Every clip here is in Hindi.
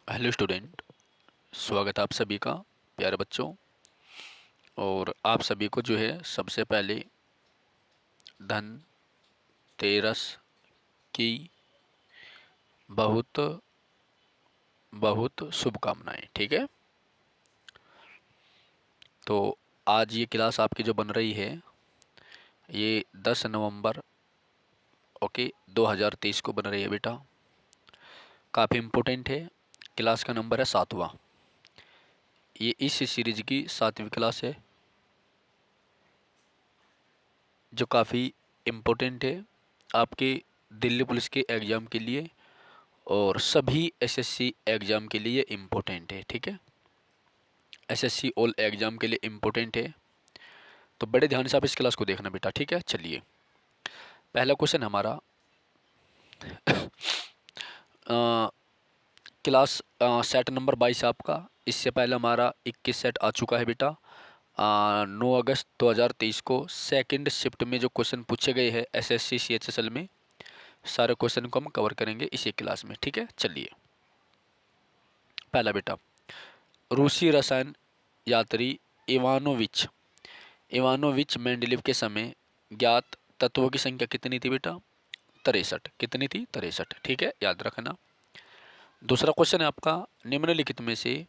Hello student. स्वागत है आप सभी का, प्यारे बच्चों। और आप सभी को जो है सबसे पहले धनतेरस की बहुत बहुत शुभकामनाएं। ठीक है, तो आज ये क्लास आपकी जो बन रही है ये 10 नवंबर 2023 को बन रही है बेटा। काफ़ी इम्पोर्टेंट है। क्लास का नंबर है 7वां। ये इस सीरीज की 7वीं क्लास है जो काफ़ी इम्पोर्टेंट है आपके दिल्ली पुलिस के एग्ज़ाम के लिए और सभी एसएससी एग्ज़ाम के लिए इम्पोर्टेंट है। ठीक है, एसएससी ऑल एग्ज़ाम के लिए इम्पोर्टेंट है, तो बड़े ध्यान से आप इस क्लास को देखना बेटा। ठीक है, चलिए पहला क्वेश्चन हमारा क्लास सेट नंबर 22 आपका। इससे पहले हमारा 21 सेट आ चुका है बेटा। 9 अगस्त 2023 को सेकंड शिफ्ट में जो क्वेश्चन पूछे गए हैं एसएससी सीएचएसएल में, सारे क्वेश्चन को हम कवर करेंगे इसी क्लास में। ठीक है, चलिए पहला बेटा, रूसी रसायन यात्री इवानोविच इवानोविच मेंडलीव के समय ज्ञात तत्वों की संख्या कितनी थी बेटा? 63। कितनी थी? 63। ठीक है, याद रखना। दूसरा क्वेश्चन है आपका, निम्नलिखित में से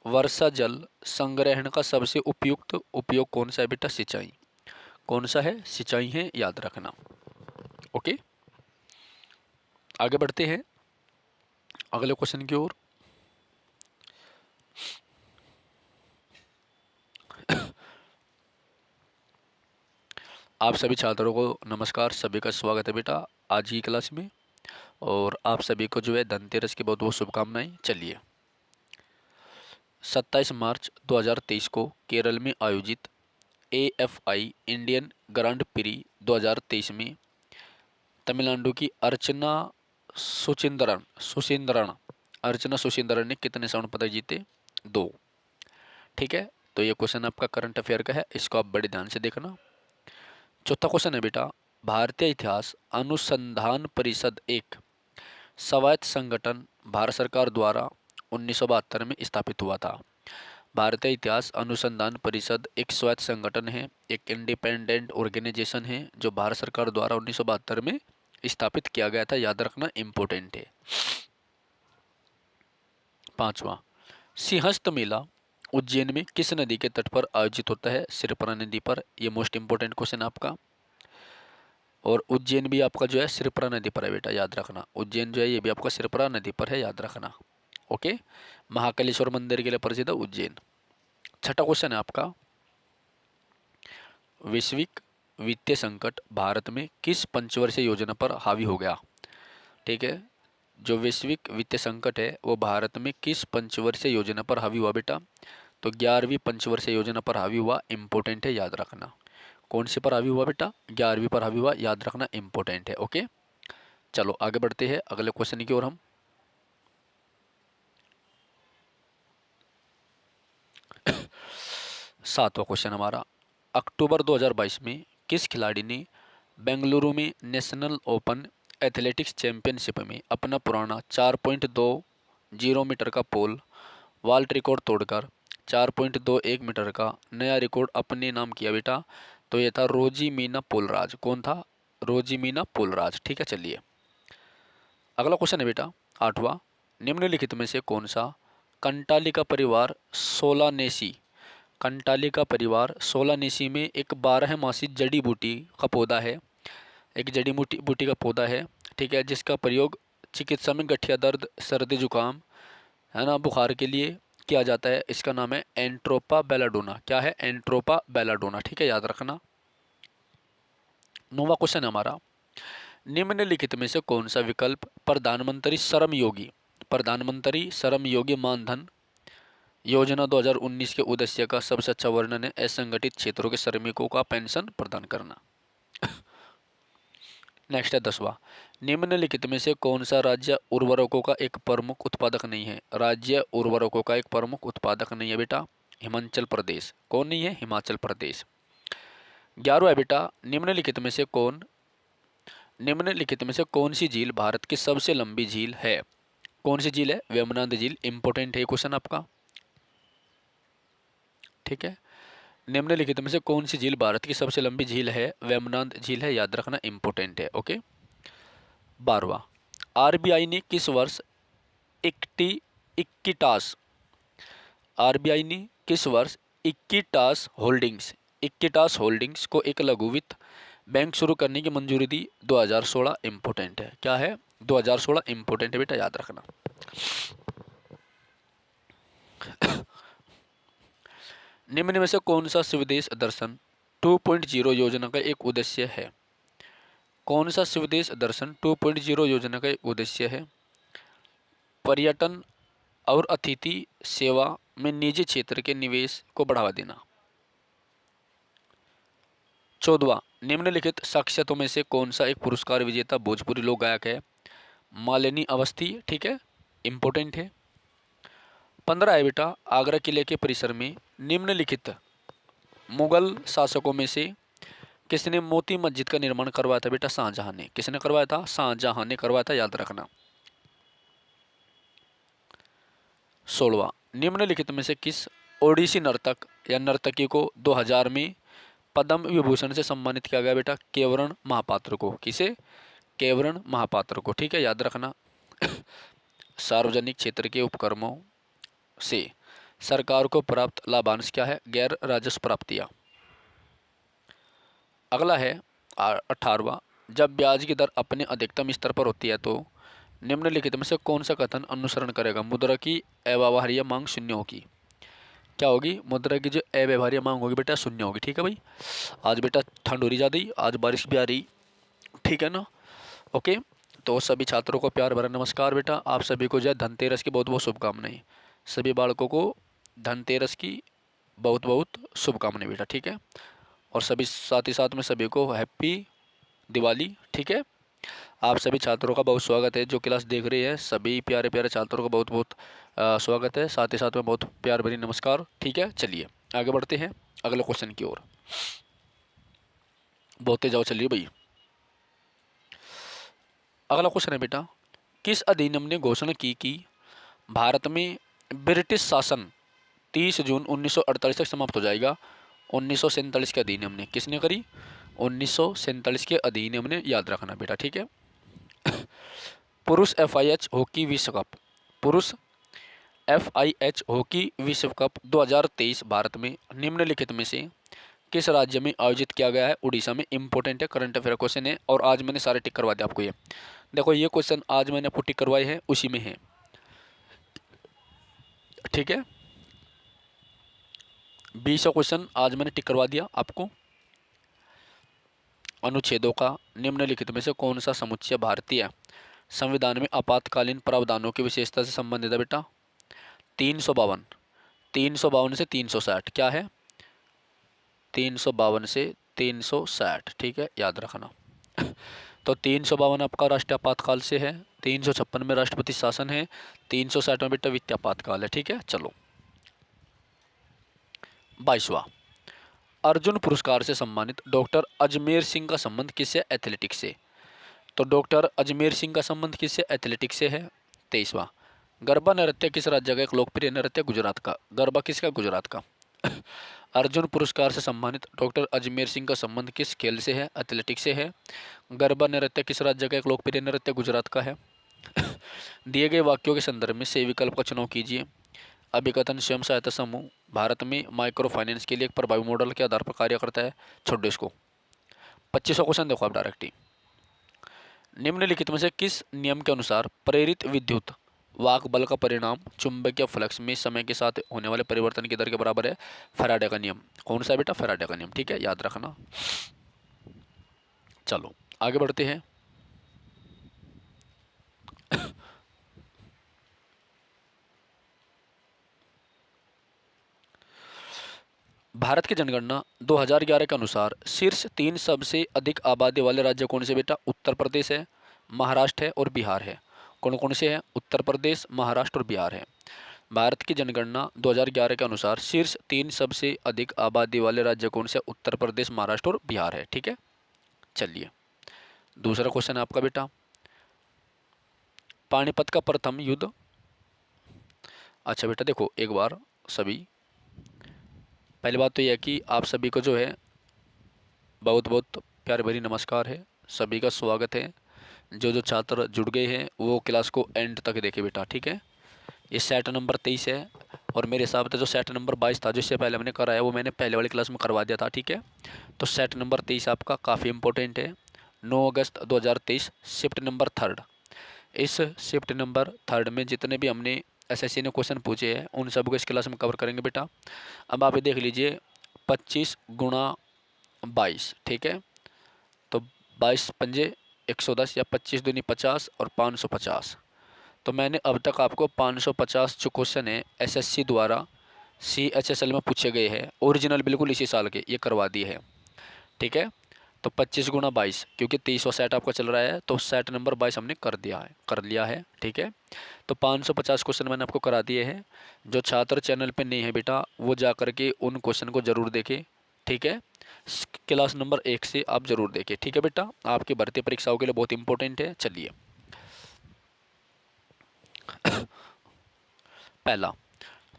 वर्षा जल संग्रहण का सबसे उपयुक्त उपयोग कौन सा है बेटा? सिंचाई। कौन सा है? सिंचाई है, याद रखना। ओके, आगे बढ़ते हैं अगले क्वेश्चन की ओर। आप सभी छात्रों को नमस्कार, सभी का स्वागत है बेटा आज की क्लास में। और आप सभी को जो है धनतेरस की बहुत बहुत शुभकामनाएं। चलिए 27 मार्च 2023 को केरल में आयोजित एएफआई इंडियन ग्रांड प्री 2023 में तमिलनाडु की सुचिंदरन अर्चना सुचिंदरन ने कितने स्वर्ण पदक जीते? 2। ठीक है, तो ये क्वेश्चन आपका करंट अफेयर का है, इसको आप बड़े ध्यान से देखना। चौथा क्वेश्चन है बेटा, भारतीय इतिहास अनुसंधान परिषद एक स्वायत्त संगठन भारत सरकार द्वारा 1972 में स्थापित हुआ था। भारतीय इतिहास अनुसंधान परिषद एक स्वायत्त संगठन है, एक इंडिपेंडेंट ऑर्गेनाइजेशन है जो भारत सरकार द्वारा 1972 में स्थापित किया गया था। याद रखना, इम्पोर्टेंट है। पांचवा, सिंहस्थ मेला उज्जैन में किस नदी के तट पर आयोजित होता है? सिरपरा नदी पर। यह मोस्ट इंपोर्टेंट क्वेश्चन आपका। और उज्जैन भी आपका जो है सिरपरा नदी पर है बेटा, याद रखना। उज्जैन जो है ये भी आपका सिरपरा नदी पर है, याद रखना। ओके, महाकालेश्वर मंदिर के लिए प्रसिद्ध है उज्जैन। छठा क्वेश्चन है आपका, वैश्विक वित्तीय संकट भारत में किस पंचवर्षीय योजना पर हावी हो गया? ठीक है, जो वैश्विक वित्तीय संकट है वो भारत में किस पंचवर्षीय योजना पर हावी हुआ बेटा? तो 11वीं पंचवर्षीय योजना पर हावी हुआ। इंपॉर्टेंट है, याद रखना। कौन सी पर हावी हुआ बेटा? 11वीं पर हावी हुआ, याद रखना, इंपॉर्टेंट है। ओके, चलो आगे बढ़ते हैं अगले क्वेश्चन की ओर हम। सातवां क्वेश्चन हमारा, अक्टूबर 2022 में किस खिलाड़ी ने बेंगलुरु में नेशनल ओपन एथलेटिक्स चैंपियनशिप में अपना पुराना 4.20 मीटर का पोल वाल्ट रिकॉर्ड तोड़कर 4.21 मीटर का नया रिकॉर्ड अपने नाम किया बेटा? तो ये था रोजी मीना पोलराज। कौन था? रोजी मीना पोलराज। ठीक है, चलिए अगला क्वेश्चन है बेटा आठवां, निम्नलिखित में से कौन सा कंटालिका परिवार सोलानेसी कंटालिका परिवार सोलानेसी में एक 12 मासी जड़ी बूटी का पौधा है, एक जड़ी बूटी बूटी का पौधा है। ठीक है, जिसका प्रयोग चिकित्सा में गठिया दर्द, सर्दी जुकाम, है ना, बुखार के लिए किया जाता है। इसका नाम है एंट्रोपा बेलाडोना। क्या है? एंट्रोपा बेलाडोना। ठीक है, याद रखना। 9वां क्वेश्चन है हमारा, निम्नलिखित में से कौन सा विकल्प प्रधानमंत्री श्रम योगी मानधन योजना 2019 के उद्देश्य का सबसे अच्छा वर्णन है? असंगठित क्षेत्रों के श्रमिकों का पेंशन प्रदान करना। नेक्स्ट है 10वां, निम्नलिखित में से कौन सा राज्य उर्वरकों का एक प्रमुख उत्पादक नहीं है? राज्य उर्वरकों का एक प्रमुख उत्पादक नहीं है बेटा? हिमाचल प्रदेश। कौन नहीं है? हिमाचल प्रदेश। 11वां है बेटा, निम्नलिखित में से कौन सी झील भारत की सबसे लंबी झील है? कौन सी झील है? वेमनांद झील। इंपॉर्टेंट है क्वेश्चन आपका, ठीक है। निम्नलिखित में से कौन सी झील भारत की सबसे लंबी झील है? वेमनांद झील है, याद रखना, इंपॉर्टेंट है। ओके। 12वां, आरबीआई ने किस वर्ष इक्टी इक्कीटास आरबीआई ने किस वर्ष इक्कीटास होल्डिंग्स को एक लघु वित्त बैंक शुरू करने की मंजूरी दी? 2016। इंपॉर्टेंट है, क्या है? 2016 इंपॉर्टेंट है बेटा, याद रखना। निम्न में से कौन सा स्वदेश दर्शन 2.0 योजना का एक उद्देश्य है? कौन सा स्वदेश दर्शन 2.0 योजना का एक उद्देश्य है? पर्यटन और अतिथि सेवा में निजी क्षेत्र के निवेश को बढ़ावा देना। 14वां, निम्नलिखित साक्षात्ों में से कौन सा एक पुरस्कार विजेता भोजपुरी लोक गायक है? मालिनी अवस्थी, ठीक है, इंपॉर्टेंट है। 15 है बेटा, आगरा किले के परिसर में निम्नलिखित मुगल शासकों में से किसने मोती मस्जिद का निर्माण करवाया था? बेटा शाहजहां ने। किसने करवाया था? शाहजहां ने करवाया था, याद रखना। 16वां, निम्नलिखित में से किस ओडिसी नर्तक या नर्तकी को 2000 में पद्म विभूषण से सम्मानित किया गया? बेटा केवरण महापात्र को। किसे? केवरण महापात्र को, ठीक है, याद रखना। सार्वजनिक क्षेत्र के उपक्रमों से सरकार को प्राप्त लाभांश क्या है? गैर राजस्व प्राप्तियां। अगला है 18वां, जब ब्याज की दर अपने अधिकतम स्तर पर होती है तो निम्नलिखित में से कौन सा कथन अनुसरण करेगा? मुद्रा की अव्यवहार्य मांग शून्य होगी। क्या होगी? मुद्रा की जो अव्यवहार्य मांग होगी बेटा शून्य होगी, ठीक है भाई। आज बेटा ठंड हो रही ज़्यादा, आज बारिश भी आ रही, ठीक है ना। ओके, तो सभी छात्रों को प्यार भरा नमस्कार बेटा। आप सभी को जो है धनतेरस की बहुत बहुत शुभकामनाएं। सभी बालकों को धनतेरस की बहुत बहुत शुभकामनाएं बेटा, ठीक है। और सभी साथ ही साथ में सभी को हैप्पी दिवाली, ठीक है। आप सभी छात्रों का बहुत स्वागत है, जो क्लास देख रहे हैं सभी प्यारे प्यारे छात्रों का बहुत बहुत स्वागत है, साथ ही साथ में बहुत प्यार भरी नमस्कार, ठीक है। चलिए आगे बढ़ते हैं अगले क्वेश्चन की ओर। बहुत तेज जाओ, चलिए भाई। अगला क्वेश्चन है बेटा, किस अधिनियम ने घोषणा की कि भारत में ब्रिटिश शासन 30 जून 1948 तक समाप्त हो जाएगा? 1947 के अधिनियम ने। किसने करी? 1947 के अधिनियम ने, याद रखना बेटा, ठीक है। पुरुष FIH हॉकी विश्व कप पुरुष FIH हॉकी विश्व कप 2023 भारत में निम्नलिखित में से किस राज्य में आयोजित किया गया है? उड़ीसा में। इंपॉर्टेंट है, करंट अफेयर क्वेश्चन है, और आज मैंने सारे टिक करवा दिया आपको। ये देखो, ये क्वेश्चन आज मैंने आपको टिक करवाए हैं, उसी में है, ठीक है। 20 क्वेश्चन आज मैंने टिक करवा दिया आपको। अनुच्छेदों का निम्नलिखित में से कौन सा समुच्चय भारतीय संविधान में आपातकालीन प्रावधानों की विशेषता से संबंधित है? बेटा 352। 352 से 360 क्या है? 352 से 360, ठीक है, याद रखना। तो 352 आपका राष्ट्रीय आपातकाल से है, 356 में राष्ट्रपति शासन है, 360 में बेटा वित्तीय आपातकाल है, ठीक है। चलो 22वां, अर्जुन पुरस्कार से सम्मानित डॉक्टर अजमेर सिंह का संबंध किससे? एथलेटिक्स से। तो डॉक्टर अजमेर सिंह का संबंध किससे? एथलेटिक्स से है। 23वां, गरबा नृत्य किस राज्य का एक लोकप्रिय नृत्य? गुजरात का। गरबा किसका? गुजरात का। अर्जुन पुरस्कार से सम्मानित डॉक्टर अजमेर सिंह का संबंध किस खेल से है? एथलेटिक्स से है। गरबा नृत्य किस राज्य का एक लोकप्रिय नृत्य? गुजरात का है। दिए गए वाक्यों के संदर्भ में सही विकल्प का चुनाव कीजिए। अभिकथन स्वयं सहायता समूह भारत में माइक्रो फाइनेंस के लिए एक प्रभावी मॉडल के आधार पर कार्य करता है। छोड़ दो इसको। 25वां क्वेश्चन देखो आप डायरेक्ट ही। निम्नलिखित में से किस नियम के अनुसार प्रेरित विद्युत वाहक बल का परिणाम चुंबकीय फ्लक्स में समय के साथ होने वाले परिवर्तन की दर के बराबर है? फैराडे का नियम। कौन सा बेटा? फैराडे का नियम, ठीक है, याद रखना। चलो आगे बढ़ते हैं। भारत की जनगणना 2011 के अनुसार शीर्ष 3 सबसे अधिक आबादी वाले राज्य कौन से? बेटा उत्तर प्रदेश है, महाराष्ट्र है और बिहार है। कौन कौन से हैं? उत्तर प्रदेश, महाराष्ट्र और बिहार है। भारत की जनगणना 2011 के अनुसार शीर्ष 3 सबसे अधिक आबादी वाले राज्य कौन से? उत्तर प्रदेश, महाराष्ट्र और बिहार है, ठीक है। चलिए दूसरा क्वेश्चन है आपका बेटा, पानीपत का प्रथम युद्ध। अच्छा बेटा देखो एक बार सभी, पहली बात तो यह है कि आप सभी को जो है बहुत बहुत प्यार भरी नमस्कार है, सभी का स्वागत है। जो जो छात्र जुड़ गए हैं वो क्लास को एंड तक देखे बेटा, ठीक है। ये सेट नंबर 23 है और मेरे हिसाब से जो सेट नंबर 22 था जिससे पहले हमने कराया वो मैंने पहले वाली क्लास में करवा दिया था, ठीक है। तो सेट नंबर 23 आपका काफ़ी इंपॉर्टेंट है। 9 अगस्त 2023 शिफ्ट नंबर 3। इस शिफ्ट नंबर 3 में जितने भी हमने एसएससी ने क्वेश्चन पूछे हैं उन सब को इस क्लास में कवर करेंगे बेटा। अब आप ये देख लीजिए 25 गुणा 22, ठीक है। तो 22 पंजे 110 या 25 दूनी 50 और 550। तो मैंने अब तक आपको 550 जो क्वेश्चन है एसएससी द्वारा CHSL में पूछे गए हैं ओरिजिनल बिल्कुल इसी साल के, ये करवा दिए हैं, ठीक है। तो 25 गुणा 22 क्योंकि 23वां सेट आपका चल रहा है तो सेट नंबर 22 हमने कर लिया है, ठीक है। तो 550 क्वेश्चन मैंने आपको करा दिए हैं। जो छात्र चैनल पे नहीं है बेटा वो जा करके उन क्वेश्चन को ज़रूर देखें, ठीक है। क्लास नंबर 1 से आप ज़रूर देखें, ठीक है बेटा। आपकी भर्ती परीक्षाओं के लिए बहुत इंपॉर्टेंट है। चलिए पहला,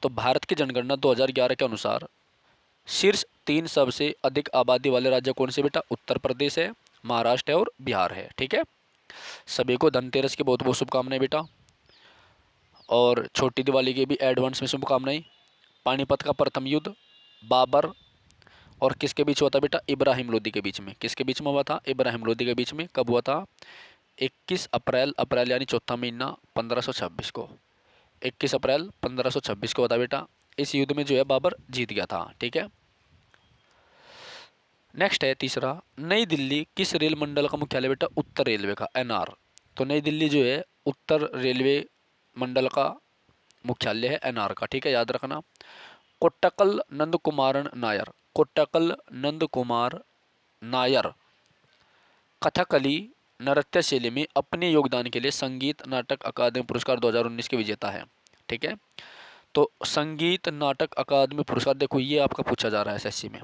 तो भारत की जनगणना 2011 के अनुसार शीर्ष 3 सबसे अधिक आबादी वाले राज्य कौन से बेटा? उत्तर प्रदेश है, महाराष्ट्र है और बिहार है, ठीक है। सभी को धनतेरस की बहुत बहुत शुभकामनाएं बेटा, और छोटी दिवाली की भी एडवांस में शुभकामनाएं। पानीपत का प्रथम युद्ध बाबर और किसके बीच हुआ था बेटा? इब्राहिम लोदी के बीच में। किसके बीच में हुआ था? इब्राहिम लोदी के बीच में। कब हुआ था? 21 अप्रैल, अप्रैल यानी चौथा महीना 1526 को। 21 अप्रैल 1526 को होता बेटा। इस युद्ध में जो है बाबर जीत गया था, ठीक है। नेक्स्ट है तीसरा, नई दिल्ली किस रेल मंडल का मुख्यालय बेटा? उत्तर रेलवे का, NR। तो नई दिल्ली जो है उत्तर रेलवे मंडल का मुख्यालय है, NR का, ठीक है, याद रखना। कोट्टकल नंद कुमारन नायर, कोट्टकल नंद कुमार नायर कथकली नृत्य शैली में अपने योगदान के लिए संगीत नाटक अकादमी पुरस्कार 2019 के विजेता है, ठीक है। तो संगीत नाटक अकादमी पुरस्कार देखो ये आपका पूछा जा रहा है एसएससी में,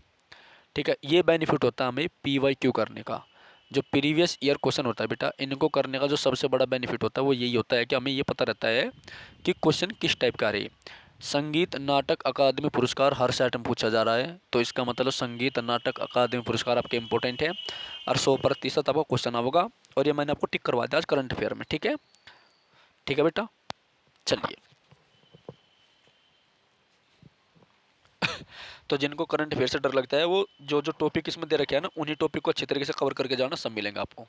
ठीक है। ये बेनिफिट होता है हमें PYQ करने का। जो प्रीवियस ईयर क्वेश्चन होता है बेटा इनको करने का जो सबसे बड़ा बेनिफिट होता है वो यही होता है कि हमें ये पता रहता है कि क्वेश्चन किस टाइप का आ रही है। संगीत नाटक अकादमी पुरस्कार हर सेट में पूछा जा रहा है, तो इसका मतलब संगीत नाटक अकादमी पुरस्कार आपके इंपॉर्टेंट है और 100% आपका क्वेश्चन होगा। और ये मैंने आपको टिक करवा दिया आज करंट अफेयर में, ठीक है, ठीक है बेटा। चलिए तो जिनको करंट अफेयर से डर लगता है वो जो जो टॉपिक इसमें दे रखे हैं ना उन्हीं टॉपिक को अच्छी तरीके से कवर करके जाना, सब मिलेंगे आपको,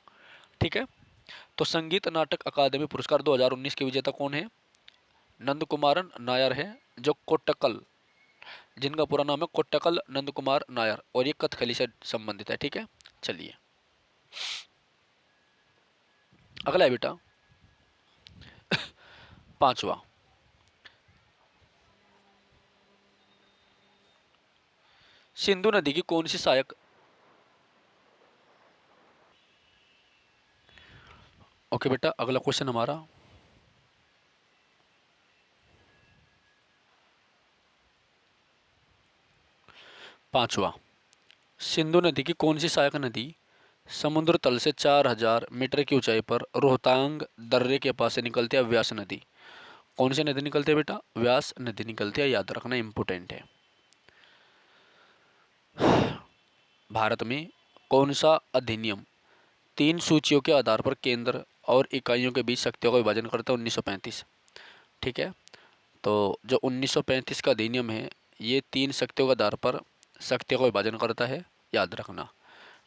ठीक है। तो संगीत नाटक अकादमी पुरस्कार 2019 के विजेता कौन है? नंद कुमारन नायर है, जो कोट्टकल, जिनका पूरा नाम है कोट्टकल नंद कुमार नायर, और ये कथकली से संबंधित है, ठीक है। चलिए अगला है बेटा पांचवा, सिंधु नदी की कौन सी सहायक, ओके बेटा अगला क्वेश्चन हमारा, पांचवा, सिंधु नदी की कौन सी सहायक नदी समुद्र तल से 4000 मीटर की ऊंचाई पर रोहतांग दर्रे के पास से निकलती है? व्यास नदी। कौन सी नदी निकलती है बेटा? व्यास नदी निकलती है, याद रखना इंपॉर्टेंट है। भारत में कौन सा अधिनियम 3 सूचियों के आधार पर केंद्र और इकाइयों के बीच शक्तियों का विभाजन करता है? 1935, ठीक है। तो जो 1935 का अधिनियम है ये 3 शक्तियों के आधार पर शक्तियों का विभाजन करता है, याद रखना,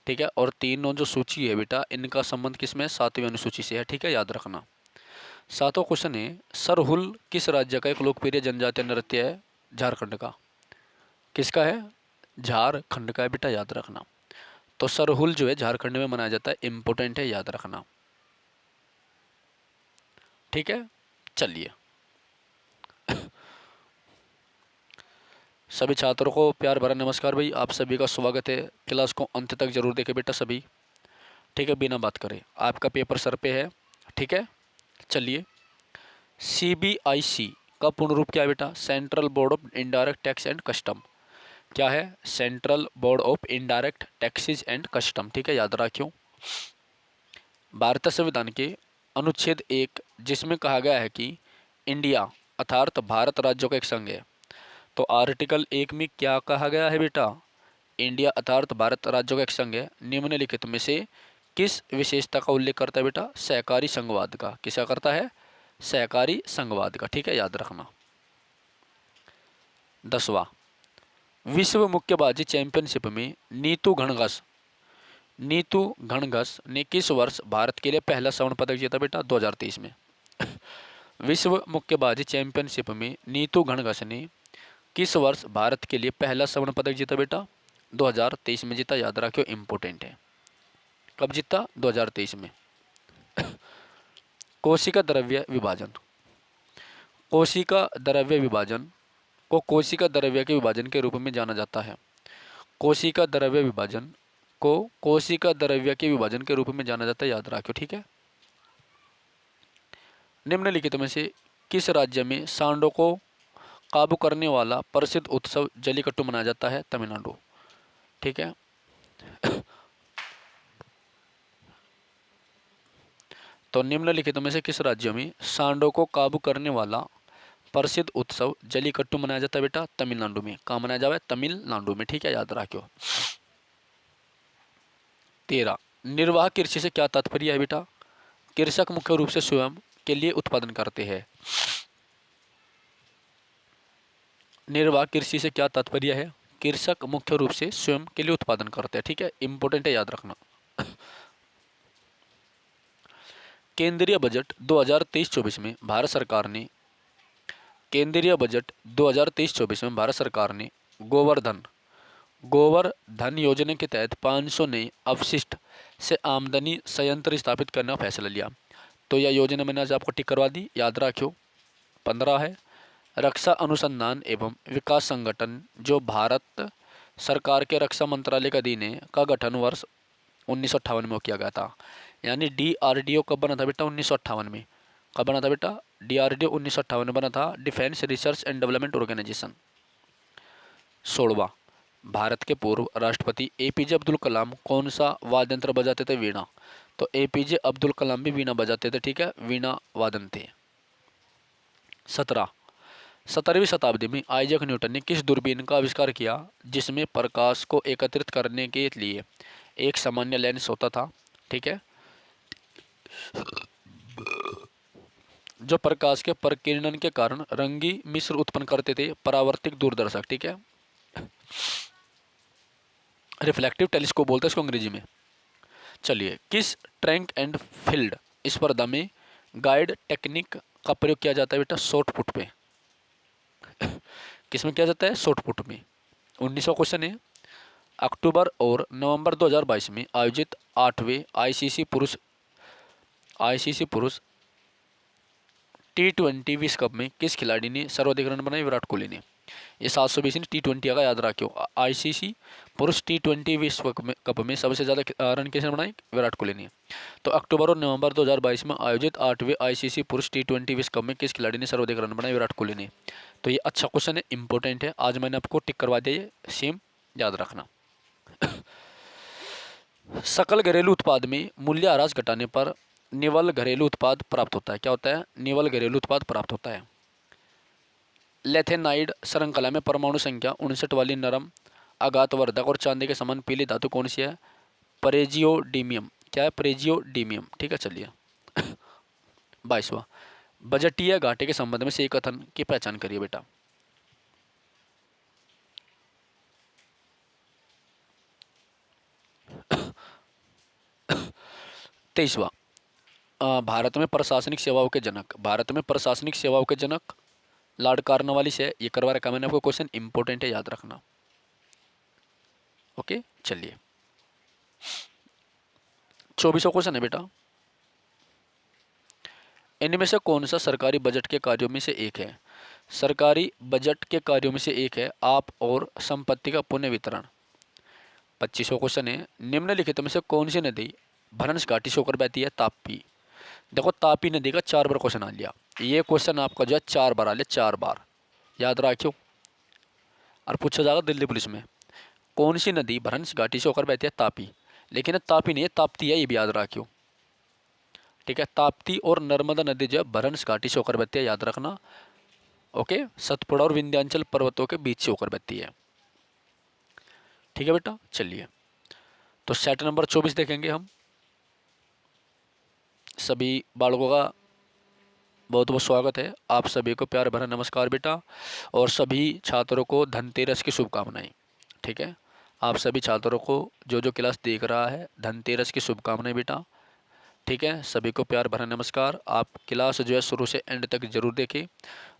ठीक है। और तीनों जो सूची है बेटा इनका संबंध किसमें? 7वीं अनुसूची से है, ठीक है, याद रखना। सातवां क्वेश्चन है, सरहुल किस राज्य का एक लोकप्रिय जनजातीय नृत्य है? झारखंड का। किसका है? झारखंड का है बेटा, याद रखना। तो सरहुल जो है झारखंड में मनाया जाता है, इंपॉर्टेंट है, याद रखना, ठीक है। चलिए सभी छात्रों को प्यार भरा नमस्कार भाई, आप सभी का स्वागत है। क्लास को अंत तक जरूर देखें बेटा सभी, ठीक है, बिना बात करें। आपका पेपर सर पे है, ठीक है। चलिए CBIC का पूर्ण रूप क्या है बेटा? Central board of indirect tax and custom. क्या है? Central board of indirect taxes and custom, ठीक है, याद रखियो। भारतीय संविधान के अनुच्छेद 1 जिसमें कहा गया है कि इंडिया अर्थात भारत राज्यों का एक संघ है। तो आर्टिकल 1 में क्या कहा गया है बेटा? इंडिया अर्थात भारत राज्यों का एक संघ है। निम्नलिखित में से किस विशेषता का उल्लेख करता है बेटा? सहकारी संघवाद का। किसका करता है? सहकारी संघवाद का। ठीक है, याद रखना। 10वां, विश्व मुक्केबाजी चैंपियनशिप में नीतू घणघस ने किस वर्ष भारत के लिए पहला स्वर्ण पदक जीता बेटा? 2023 में। विश्व मुक्केबाजी चैंपियनशिप में नीतू घणघस ने किस वर्ष भारत के लिए पहला स्वर्ण पदक जीता बेटा? 2023 में जीता। याद रखियो, इंपॉर्टेंट है। कब जीता? 2023 में। कोशिका द्रव्य विभाजन। कोशिका द्रव्य विभाजन को कोशिका द्रव्य के विभाजन के रूप में जाना जाता है। कोशिका द्रव्य विभाजन को कोशिका द्रव्य के विभाजन के रूप में जाना जाता है। याद रखियो, ठीक है। निम्नलिखित में से किस राज्य में सांडों को काबू करने वाला प्रसिद्ध उत्सव जल्लीकट्टू मनाया जाता है? तमिलनाडु। ठीक है। तो निम्नलिखित में से किस राज्य में सांडों को काबू करने वाला प्रसिद्ध उत्सव जल्लीकट्टू मनाया जाता है बेटा? तमिलनाडु में। कहाँ मनाया जावे? तमिलनाडु में। ठीक है, याद रखियो। 13, निर्वाह कृषि से क्या तात्पर्य है बेटा? कृषक मुख्य रूप से स्वयं के लिए उत्पादन करते हैं। निर्वाह कृषि से क्या तात्पर्य है? कृषक मुख्य रूप से स्वयं के लिए उत्पादन करते हैं। ठीक है, इंपॉर्टेंट है, याद रखना। केंद्रीय बजट 2023-24 में भारत सरकार ने गोवर्धन योजना के तहत 500 नए अवशिष्ट से आमदनी संयंत्र स्थापित करने का फैसला लिया। तो यह योजना मैंने आज आपको टिक करवा दी, याद रखियो। 15 है, रक्षा अनुसंधान एवं विकास संगठन जो भारत सरकार के रक्षा मंत्रालय का अधीन है का गठन वर्ष 1958 में किया गया था। यानी DRDO कब बना था बेटा? 1958 में। कब बना था बेटा? DRDO 1958 में बना था, defence research and development organisation. 16वां, भारत के पूर्व राष्ट्रपति APJ अब्दुल कलाम कौन सा वाद्य यंत्र बजाते थे? वीणा। तो APJ अब्दुल कलाम भी वीणा बजाते थे। ठीक है, वीणा वादन थे। 17वीं शताब्दी में आइजैक न्यूटन ने किस दूरबीन का आविष्कार किया जिसमें प्रकाश को एकत्रित करने के लिए एक सामान्य लेंस होता था? ठीक है, जो प्रकाश के प्रकीर्णन के कारण रंगी मिश्र उत्पन्न करते थे, परावर्तित दूरदर्शक। ठीक है, रिफ्लेक्टिव टेलीस्कोप बोलते हैं इसको अंग्रेजी में। चलिए, किस ट्रैक एंड फील्ड स्पर्धा में गाइड टेक्निक का प्रयोग किया जाता है बेटा? शॉर्टपुट पे। किसमें किया जाता है? शॉर्टपुट में। 19वां क्वेश्चन है, अक्टूबर और नवंबर 2022 में आयोजित 8वें आईसीसी पुरुष T20 विश्व कप में किस खिलाड़ी ने सर्वाधिक रन बनाए? विराट कोहली ने। ये 720 T20 का याद रखियो। आईसीसी पुरुष T20 विश्व कप में सबसे ज़्यादा रन किसने बनाए? विराट कोहली ने। तो अक्टूबर और नवंबर 2022 में आयोजित 8वें आईसीसी पुरुष T20 विश्व कप में किस खिलाड़ी ने सर्वाधिक रन बनाए? विराट कोहली ने। तो ये अच्छा क्वेश्चन है, इंपॉर्टेंट है। आज मैंने आपको टिक करवा दिया, सेम याद रखना। सकल घरेलू उत्पाद में मूल्यह्रास घटाने पर निवल घरेलू उत्पाद प्राप्त होता है। क्या होता है? निवल घरेलू उत्पाद प्राप्त होता है। लेथेनाइड श्रृंखला में परमाणु संख्या 59 वाली नरम आघातवर्धक और चांदी के समान पीली धातु कौन सी है? प्रेजियोडीमियम। क्या है? प्रेजियोडीमियम। ठीक है, चलिए। 22वां, बजटीय घाटे के संबंध में से एक कथन की पहचान करिए बेटा। तेईसवां, भारत में प्रशासनिक सेवाओं के जनक लॉर्ड कार्नवालिस है। ये करवा रखा मैंने आपको क्वेश्चन, इंपॉर्टेंट है, याद रखना। ओके, चलिए। 24वां क्वेश्चन है बेटा, इनमें से कौन सा सरकारी बजट के कार्यों में से एक है? सरकारी बजट के कार्यों में से एक है आप और संपत्ति का पुनः वितरण। 25वां क्वेश्चन है, निम्नलिखित में से कौन सी नदी भरंस घाटी से होकर बहती है? तापी। देखो, तापी नदी का 4 बार क्वेश्चन आ लिया। ये क्वेश्चन आपका जो है 4 बार आ लिया, 4 बार, याद रखियो। और पूछा जाएगा दिल्ली पुलिस में, कौन सी नदी भरंस घाटी से होकर बहती है? तापी। लेकिन तापी नहीं है, ताप्ती है, ये भी याद रखियो। ठीक है। ताप्ती और नर्मदा नदी जो है भरंस घाटी से होकर बहती है, याद रखना। ओके, सतपुड़ा और विंध्याचल पर्वतों के बीच से होकर बहती है। ठीक है बेटा, चलिए तो सेट नंबर 24 देखेंगे हम। सभी बालकों का बहुत बहुत स्वागत है, आप सभी को प्यार भरा नमस्कार बेटा, और सभी छात्रों को धनतेरस की शुभकामनाएं। ठीक है, आप सभी छात्रों को जो जो क्लास देख रहा है धनतेरस की शुभकामनाएं बेटा। ठीक है, सभी को प्यार भरा नमस्कार। आप क्लास जो है शुरू से एंड तक जरूर देखें,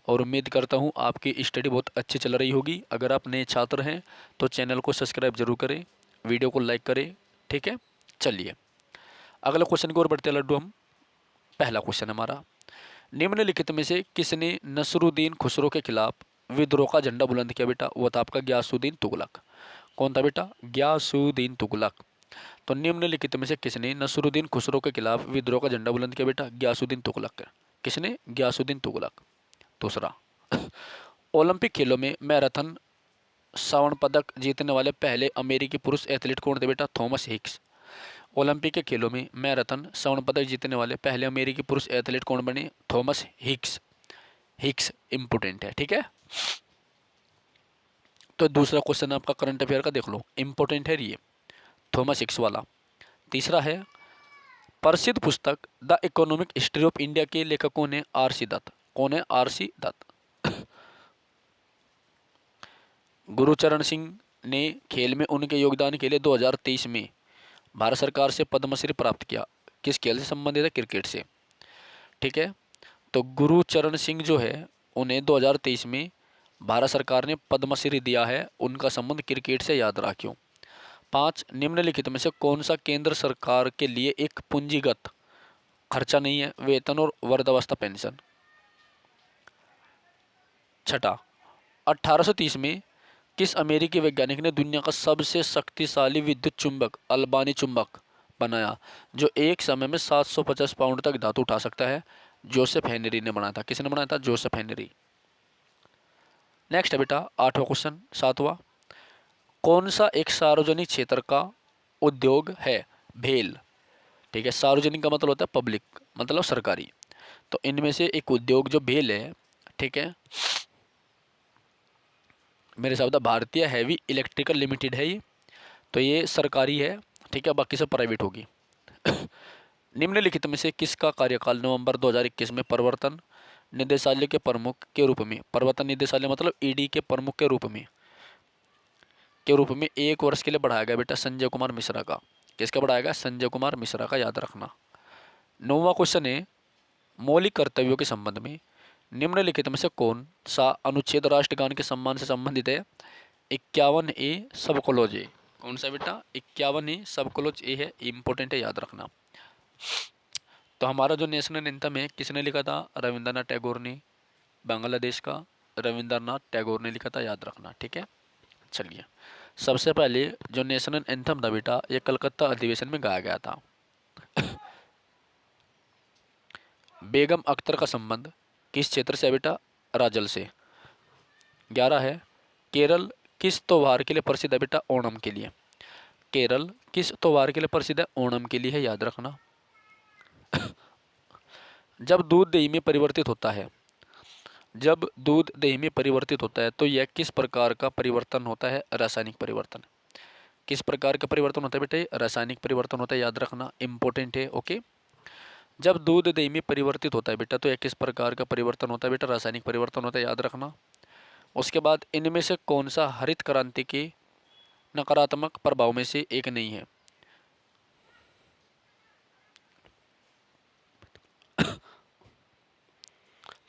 और उम्मीद करता हूँ आपकी स्टडी बहुत अच्छी चल रही होगी। अगर आप नए छात्र हैं तो चैनल को सब्सक्राइब जरूर करें, वीडियो को लाइक करें। ठीक है, चलिए अगला क्वेश्चन की ओर बढ़ते हैं लड्डू हम। पहला क्वेश्चन हमारा, निम्नलिखित में से किसने नसरुद्दीन खुसरो के खिलाफ विद्रोह का झंडा बुलंद किया बेटा? वो था आपका गयासुद्दीन तुगलक। कौन था बेटा? गयासुद्दीन तुगलक। तो निम्नलिखित में से किसने नसरुद्दीन खुसरो के खिलाफ विद्रोह का झंडा बुलंद किया बेटा? गयासुद्दीन तुगलक। किसने? गयासुद्दीन तुगलक। दूसरा, ओलंपिक खेलों में मैराथन स्वर्ण पदक जीतने वाले पहले अमेरिकी पुरुष एथलीट कौन थे बेटा? Thomas Hicks. ओलंपिक के खेलों में मैराथन स्वर्ण पदक जीतने वाले पहले अमेरिकी पुरुष एथलीट कौन बने? Thomas Hicks. हिक्स इंपोर्टेंट है, ठीक है। तो दूसरा क्वेश्चन आपका करंट अफेयर का देख लो, इंपोर्टेंट है ये, थॉमस हिक्स वाला। तीसरा है, प्रसिद्ध पुस्तक the economic history of India के लेखक कौन है? आर.सी. दत्त। कौन है? आर.सी. दत्त। गुरुचरण सिंह ने खेल में उनके योगदान के लिए 2023 में भारत सरकार से पद्मश्री प्राप्त किया। किस खेल से संबंधित है? क्रिकेट से। ठीक है, तो गुरुचरण सिंह जो है उन्हें 2023 में भारत सरकार ने पद्मश्री दिया है, उनका संबंध क्रिकेट से, याद रखियो। 5, निम्नलिखित में से कौन सा केंद्र सरकार के लिए एक पूंजीगत खर्चा नहीं है? वेतन और वृद्धावस्था पेंशन। छठा, 1830 में किस अमेरिकी वैज्ञानिक ने दुनिया का सबसे शक्तिशाली विद्युत चुंबक अल्बानी चुंबक बनाया, जो एक समय में 750 पाउंड तक धातु उठा सकता है? जोसेफ हेनरी ने बनाया था। किसने बनाया था? Joseph Henry. नेक्स्ट है बेटा आठवां क्वेश्चन, सातवां, कौन सा एक सार्वजनिक क्षेत्र का उद्योग है? भेल। ठीक है, सार्वजनिक का मतलब होता है पब्लिक, मतलब सरकारी। तो इनमें से एक उद्योग जो भेल है, ठीक है, मेरे हिसाब से भारतीय हैवी इलेक्ट्रिकल लिमिटेड है ये, तो ये सरकारी है। ठीक है, बाकी सब प्राइवेट होगी। निम्नलिखित में से किसका कार्यकाल नवंबर 2021 में प्रवर्तन निदेशालय के प्रमुख के रूप में, प्रवर्तन निदेशालय मतलब ईडी के प्रमुख के रूप में 1 वर्ष के लिए बढ़ाया गया बेटा? संजय कुमार मिश्रा का। किसका बढ़ाया गया? संजय कुमार मिश्रा का, याद रखना। 9वां क्वेश्चन है, मौलिक कर्तव्यों के संबंध में निम्नलिखित में से कौन सा अनुच्छेद राष्ट्रगान के सम्मान से संबंधित है? 51A sub clause A. कौन सा बेटा? 51A सब क्लॉज ए है, इंपॉर्टेंट है, याद रखना। तो हमारा जो नेशनल एंथम है किसने लिखा था? रविंद्रनाथ टैगोर ने, बांग्लादेश का रविंद्रनाथ टैगोर ने लिखा था, याद रखना। ठीक है, चलिए सबसे पहले जो नेशनल एंथम था बेटा ये कलकत्ता अधिवेशन में गाया गया था। बेगम अख्तर का संबंध किस क्षेत्र से है बेटा? राजल से। 11 है, केरल किस त्योहार के लिए प्रसिद्ध है बेटा? ओणम के लिए। केरल किस त्योहार के लिए प्रसिद्ध है? ओणम के लिए है, याद रखना। जब दूध दही में परिवर्तित होता है, जब दूध दही में परिवर्तित होता है तो यह किस प्रकार का परिवर्तन होता है? रासायनिक परिवर्तन। किस प्रकार का परिवर्तन होता है बेटा? रासायनिक परिवर्तन होता है, याद रखना, इंपॉर्टेंट है। ओके, जब दूध दही में परिवर्तित होता है बेटा तो यह किस प्रकार का परिवर्तन होता है बेटा? रासायनिक परिवर्तन होता है, याद रखना। उसके बाद इनमें से कौन सा हरित क्रांति के नकारात्मक प्रभाव में से एक नहीं है?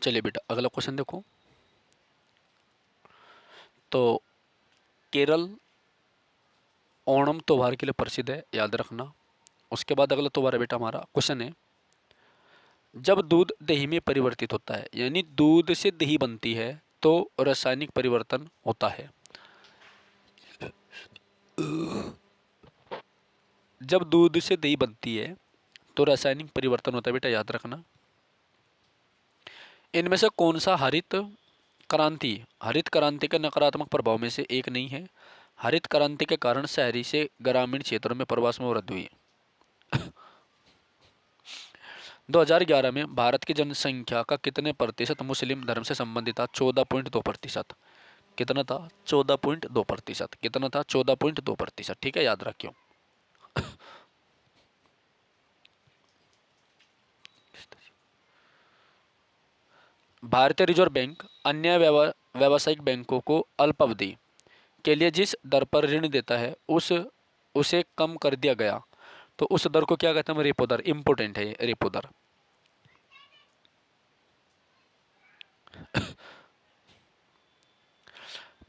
चलिए बेटा अगला क्वेश्चन देखो। तो केरल ओणम त्योहार के लिए प्रसिद्ध है, याद रखना। उसके बाद अगला त्योहार है बेटा हमारा, क्वेश्चन है, जब दूध दही में परिवर्तित होता है यानी दूध से दही बनती है तो रासायनिक परिवर्तन होता है। जब दूध से दही बनती है तो रासायनिक परिवर्तन होता है बेटा, याद रखना। इनमें से कौन सा हरित क्रांति के नकारात्मक प्रभाव में से एक नहीं है? हरित क्रांति के कारण शहरी से ग्रामीण क्षेत्रों में प्रवास में वृद्धि हुई। 2011 में भारत की जनसंख्या का कितने प्रतिशत मुस्लिम धर्म से संबंधित था? 14.2%। कितना था? 14.2%। कितना था? 14.2%। ठीक है, याद रखियो। भारतीय रिजर्व बैंक अन्य व्यावसायिक बैंकों को अल्पावधि के लिए जिस दर पर ऋण देता है उसे कम कर दिया गया, तो उस दर को क्या कहते हैं? रेपो दर। इंपोर्टेंट है ये रेपो दर।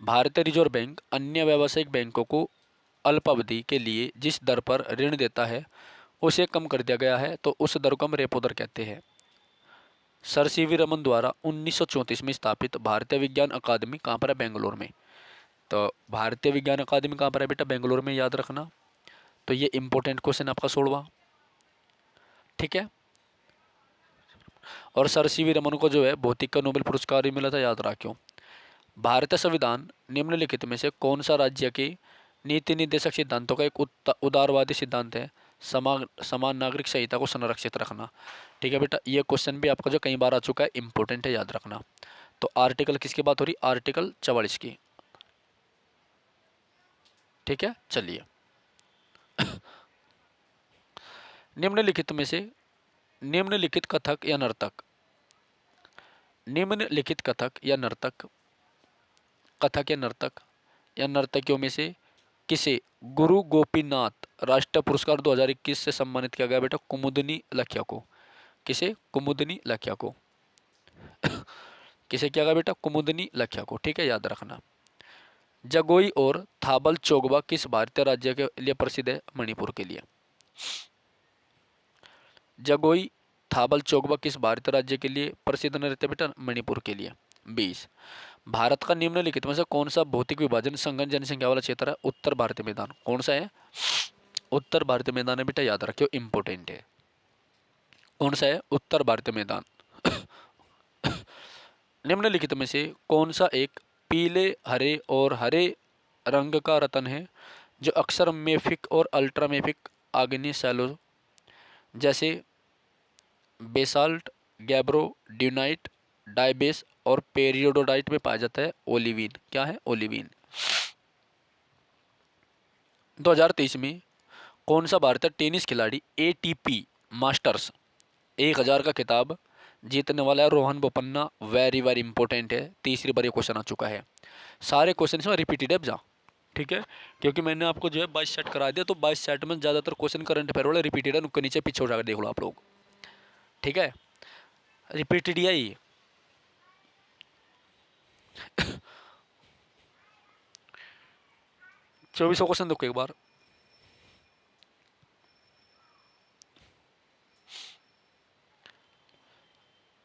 भारतीय रिजर्व बैंक अन्य व्यावसायिक बैंकों को अल्पावधि के लिए जिस दर पर ऋण देता है उसे कम कर दिया गया है, तो उस दर को हम रेपो दर कहते हैं। सर सीवी रमन द्वारा 1934 में स्थापित भारतीय विज्ञान अकादमी कहाँ पर है? बेंगलोर में। तो भारतीय विज्ञान अकादमी कहाँ पर है बेटा? बेंगलोर में, याद रखना। तो ये इंपॉर्टेंट क्वेश्चन आपका 16वां। ठीक है। और सर सीवी रमन को जो है भौतिक का नोबेल पुरस्कार भी मिला था, याद रखियो। भारतीय संविधान निम्नलिखित में से कौन सा राज्य के नीति निर्देशक सिद्धांतों का एक उदारवादी सिद्धांत है? समान नागरिक संहिता को संरक्षित रखना। ठीक है बेटा, ये क्वेश्चन भी आपका जो कई बार आ चुका है, इंपॉर्टेंट है, याद रखना। तो आर्टिकल किसकी बात हो रही? आर्टिकल 44 की। ठीक है, चलिए। निम्नलिखित में से निम्नलिखित कथक या नर्तक निम्नलिखित कथक या नर्तकियों में से किसे गुरु गोपीनाथ राष्ट्रीय पुरस्कार 2021 से सम्मानित किया गया बेटा? कुमुदनी लखिया को। किसे? कुमुदनी लखिया को। किसे किया गया बेटा? कुमुदनी लखिया को। ठीक है, याद रखना। जगोई और थाबल चोगवा किस भारतीय राज्य के लिए प्रसिद्ध है? मणिपुर के लिए। जगोई थाबल चोगवा किस भारतीय राज्य के लिए प्रसिद्ध नृत्य बेटा? मणिपुर के लिए। 20। भारत का निम्नलिखित में से कौन सा भौतिक विभाजन संघन जनसंख्या वाला क्षेत्र है? उत्तर भारतीय मैदान। कौन सा है? उत्तर भारतीय मैदान है बेटा, याद रखियो, इंपोर्टेंट है। कौन सा है? उत्तर भारतीय मैदान। निम्नलिखित में से कौन सा एक पीले, हरे और हरे रंग का रत्न है जो अक्सर मेफिक और अल्ट्रामेफिक आग्नेय शैलों जैसे बेसाल्ट, गैब्रो, ड्यूनाइट, डाइबेस और पेरियोडोडाइट में पाया जाता है? ओलिवीन। क्या है? ओलिवीन। 2023 में कौन सा भारतीय टेनिस खिलाड़ी एटीपी मास्टर्स 1000 का खिताब जीतने वाला है? Rohan Bopanna. Very very important है, तीसरी बार ये क्वेश्चन आ चुका है। सारे क्वेश्चन इसमें रिपीटेड है जा। ठीक है, क्योंकि मैंने आपको जो है 22 सेट करा दिया, तो 22 सेट में ज़्यादातर क्वेश्चन करंट अफेयर वाले रिपीटेड है, उनके नीचे पीछे उठाकर देख लो आप लोग। ठीक है, रिपीटेड ही 2400 क्वेश्चन देखो एक बार।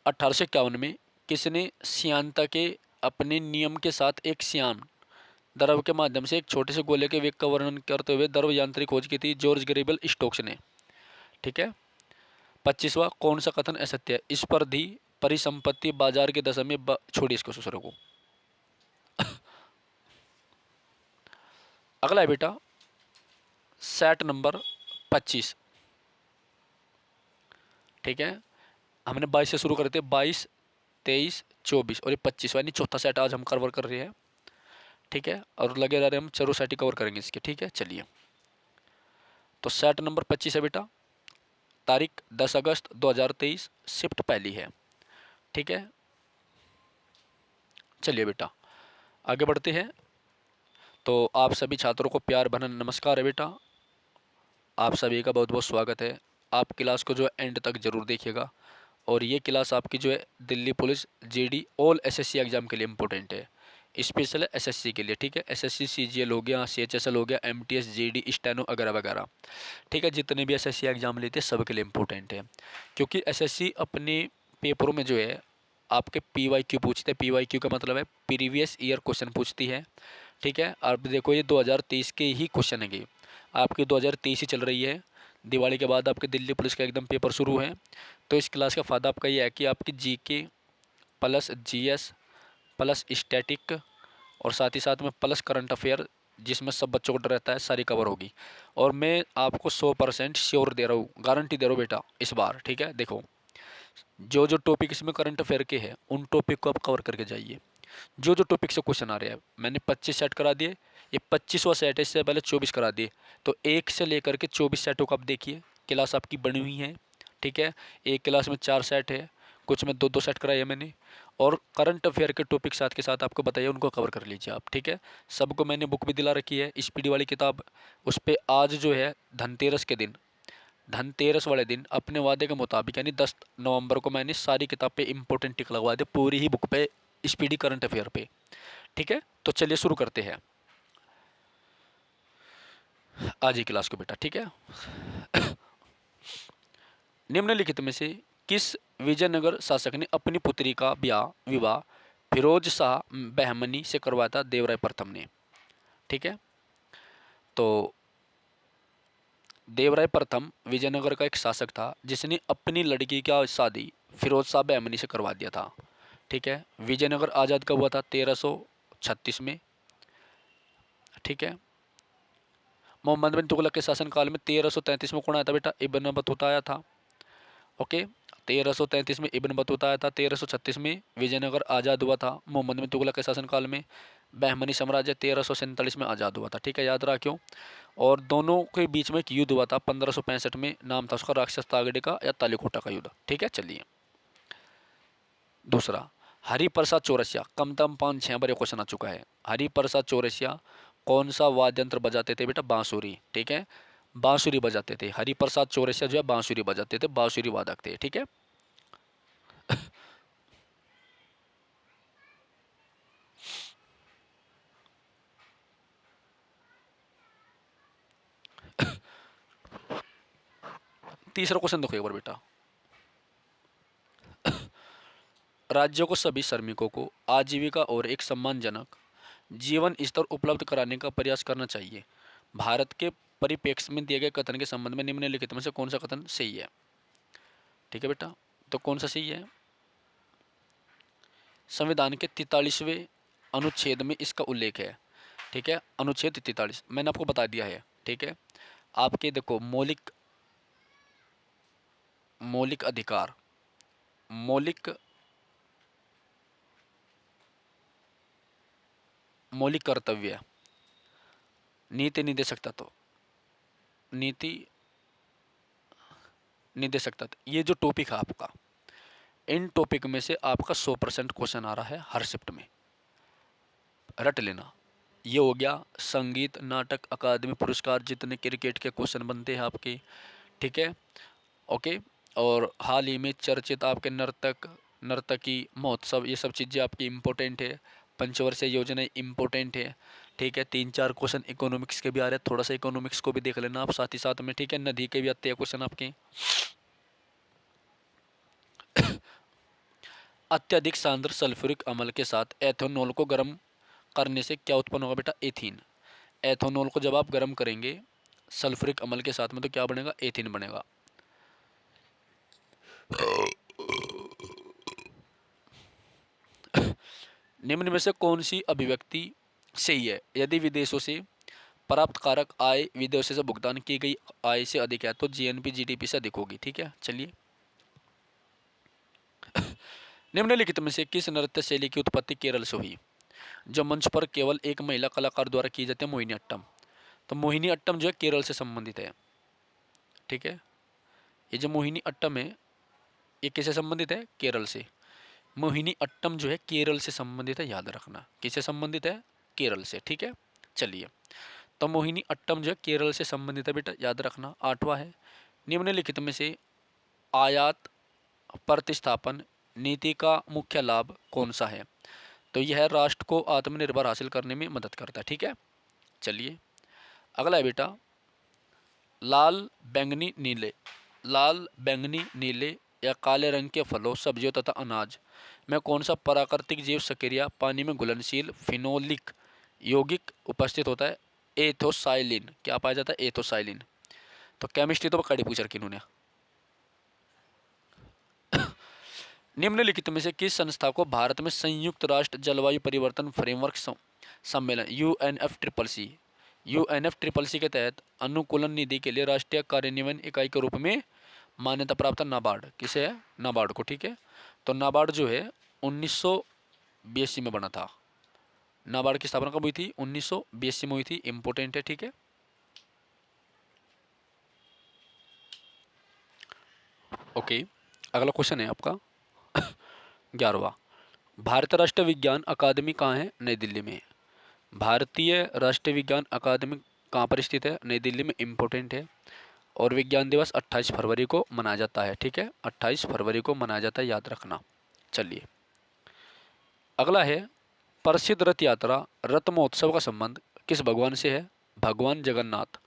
अठारह सौ इक्यावन में किसने सियानता के अपने नियम के साथ एक सियान द्रव के माध्यम से एक छोटे से गोले के वेग का वर्णन करते हुए द्रव यांत्रिक खोज की थी? जॉर्ज गैरिबल स्टोक्स ने। ठीक है। 25वां, कौन सा कथन असत्य है? इस पर धी परिसंपत्ति बाजार के दशा में छोड़ी इसको दूसरे को। अगला है बेटा सेट नंबर 25। ठीक है, हमने 22 से शुरू करे थे, 22, 23, 24 और ये 25 यानी चौथा सेट आज हम कवर कर रहे हैं। ठीक है, और लगे रह रहे हम चारों सेट ही कवर करेंगे इसके। ठीक है, चलिए। तो सेट नंबर 25 है बेटा, तारीख 10 अगस्त 2023, शिफ्ट पहली है। ठीक है, चलिए बेटा आगे बढ़ते हैं। तो आप सभी छात्रों को प्यार भरा नमस्कार है बेटा, आप सभी का बहुत बहुत स्वागत है। आप क्लास को जो है एंड तक ज़रूर देखिएगा, और ये क्लास आपकी जो है Delhi police GD all SSC exam के लिए इम्पोर्टेंट है, स्पेशल है एसएससी के लिए। ठीक है, एसएससी सीजीएल हो गया, सीएचएसएल हो गया, एमटीएस, जीडी, स्टेनो वगैरह वगैरह। ठीक है, जितने भी एसएससी एग्जाम लेते हैं सब के लिए इम्पोर्टेंट है, क्योंकि एसएससी अपने पेपरों में जो है आपके पीवाईक्यू पूछते हैं। पीवाईक्यू का मतलब है प्रीवियस ईयर क्वेश्चन पूछती है। ठीक है, अब देखो ये 2023 के ही क्वेश्चन है, आपकी 2023 ही चल रही है, दिवाली के बाद आपके दिल्ली पुलिस का एकदम पेपर शुरू है। तो इस क्लास का फ़ायदा आपका ये है कि आपकी GK plus GS plus static और साथ ही साथ में प्लस करंट अफेयर, जिसमें सब बच्चों को डर रहता है, सारी कवर होगी। और मैं आपको 100% श्योर दे रहा हूँ, गारंटी दे रहा हूँ बेटा इस बार। ठीक है, देखो जो जो टॉपिक इसमें करंट अफेयर के हैं उन टॉपिक को आप कवर करके जाइए। जो जो टॉपिक से क्वेश्चन आ रहे हैं, मैंने 25 सेट करा दिए, ये 25वां सेट है, इससे पहले 24 करा दिए, तो 1 से लेकर के 24 सेटों को आप देखिए। क्लास आपकी बनी हुई है, ठीक है। एक क्लास में 4 सेट है, कुछ में 2-2 सेट कराए मैंने, और करंट अफेयर के टॉपिक साथ के साथ आपको बताइए, उनको कवर कर लीजिए आप, ठीक है। सबको मैंने बुक भी दिला रखी है, स्पीडी वाली किताब। उस पर आज जो है धनतेरस के दिन, धनतेरस वाले दिन अपने वादे के मुताबिक यानी 10 नवंबर को मैंने सारी किताब पे इंपॉर्टेंट टिक लगवा दे, पूरी ही बुक पे, स्पीडी करंट अफेयर पे, ठीक है। तो चलिए शुरू करते हैं आज ही क्लास को बेटा, ठीक है। निम्नलिखित में से किस विजयनगर शासक ने अपनी पुत्री का विवाह फिरोज शाह बहमनी से करवाया था? देवराय प्रथम ने, ठीक है। तो देवराय प्रथम विजयनगर का एक शासक था जिसने अपनी लड़की का शादी फिरोज शाह बहमनी से करवा दिया था, ठीक है। विजयनगर आज़ाद कब हुआ था? 1336 में, ठीक है। मोहम्मद बिन तुगलक के शासनकाल में 1333 में कौन आया था बेटा? इब्न बतूता आया था, ओके। 1333 में इब्न बतूता आया था, 1336 में विजयनगर आज़ाद हुआ था मोहम्मद बिन तुगलक के शासनकाल में। बहमनी साम्राज्य 1347 में आज़ाद हुआ था, ठीक है, याद रखियो। और दोनों के बीच में एक युद्ध हुआ था 1565 में, नाम था उसका राक्षस तागड़े का या तालीकोटा का युद्ध, ठीक है। चलिए दूसरा, हरिप्रसाद चौरसिया, कम दम 5-6 बार क्वेश्चन आ चुका है। हरिप्रसाद चौरसिया कौन सा वाद्य यंत्र बजाते थे बेटा? बांसुरी, ठीक है, बांसुरी बजाते थे। हरिप्रसाद चौरसिया जो है बांसुरी बजाते थे, बांसुरी वादक थे, ठीक है। तीसरा क्वेश्चन देखो एक बार बेटा, राज्यों को सभी श्रमिकों को आजीविका और एक सम्मानजनक जीवन स्तर उपलब्ध कराने का प्रयास करना चाहिए। भारत के परिप्रेक्ष्य में दिए गए कथन के संबंध में निम्नलिखित में से कौन सा कथन सही है? ठीक है बेटा, तो कौन सा सही है? संविधान के 43वें अनुच्छेद में इसका उल्लेख है, ठीक है। अनुच्छेद 43 मैंने आपको बता दिया है, ठीक है। आपके देखो मौलिक मौलिक अधिकार, मौलिक मौलिक कर्तव्य, नीति निर्देशक तत्व, नीति निर्देशक तत्व, ये जो टॉपिक है आपका, इन टॉपिक में से आपका 100% क्वेश्चन आ रहा है हर शिफ्ट में, रट लेना। ये हो गया संगीत नाटक अकादमी पुरस्कार जितने क्रिकेट के क्वेश्चन बनते हैं आपके, ठीक है, ओके। और हाल ही में चर्चित आपके नर्तकी महोत्सव, ये सब चीज़ें आपकी इम्पोर्टेंट है। पंचवर्षीय योजना इम्पोर्टेंट है, ठीक है। 3-4 क्वेश्चन इकोनॉमिक्स के भी आ रहे हैं, थोड़ा सा इकोनॉमिक्स को भी देख लेना आप साथ ही साथ में, ठीक है। नदी के भी आते हैं क्वेश्चन आपके। अत्यधिक सांद्र सल्फ्यूरिक अम्ल के साथ एथेनॉल को गर्म करने से क्या उत्पन्न होगा बेटा? एथीन। एथेनॉल को जब आप गर्म करेंगे सल्फ्यूरिक अम्ल के साथ में तो क्या बनेगा? एथीन बनेगा। निम्न में से कौन सी अभिव्यक्ति सही है? यदि विदेशों से प्राप्त कारक आय विदेशों से भुगतान की गई आय से अधिक है तो जीएनपी जीडीपी से अधिक होगी, ठीक है। चलिए निम्नलिखित में से किस नृत्य शैली की उत्पत्ति केरल से हुई? जो मंच पर केवल एक महिला कलाकार द्वारा की जाती है, मोहिनी अट्टम। तो मोहिनी अट्टम जो है केरल से संबंधित है, ठीक है। ये जो मोहिनी अट्टम है ये किससे संबंधित है? केरल से। मोहिनी अट्टम जो है केरल से संबंधित है, याद रखना। किससे संबंधित है? केरल से, ठीक है। चलिए तो मोहिनी अट्टम जो है केरल से संबंधित है बेटा, याद रखना। 8वां है, निम्नलिखित में से आयात प्रतिस्थापन नीति का मुख्य लाभ कौन सा है? तो यह राष्ट्र को आत्मनिर्भर हासिल करने में मदद करता है, ठीक है। चलिए अगला है बेटा, लाल बैंगनी नीले, लाल बैंगनी नीले या काले रंग के फलों सब्जियों तथा अनाज में कौन सा प्राकृतिक जीव सक्रिय पानी में घुलनशील फिनोलिक यौगिक उपस्थित होता है? एथोसाइलिन। क्या पाया जाता है? एथोसाइलिन। तो केमिस्ट्री तो कड़ी पूछ रखी इन्होंने। निम्नलिखित में से किस संस्था को भारत में संयुक्त राष्ट्र जलवायु परिवर्तन फ्रेमवर्क सम्मेलन यूएनएफ ट्रिपल सी के तहत अनुकूलन निधि के लिए राष्ट्रीय कार्यान्वयन इकाई के रूप में मान्यता प्राप्त है नाबार्ड, किसे है? नाबार्ड को, ठीक है। तो नाबार्ड जो है 1982 में बना था। नाबार्ड की स्थापना कब हुई थी? 1982 में हुई थी। इंपॉर्टेंट है, ठीक है। ओके, अगला क्वेश्चन है आपका 11वां। भारतीय राष्ट्रीय विज्ञान अकादमी कहाँ है? नई दिल्ली में। भारतीय राष्ट्रीय विज्ञान अकादमी कहाँ पर स्थित है? नई दिल्ली में। इंपॉर्टेंट है। और विज्ञान दिवस 28 फरवरी को मनाया जाता है, ठीक है। 28 फरवरी को मनाया जाता है, याद रखना। चलिए, अगला है प्रसिद्ध रथ यात्रा, रथ महोत्सव का संबंध किस भगवान से है? भगवान जगन्नाथ।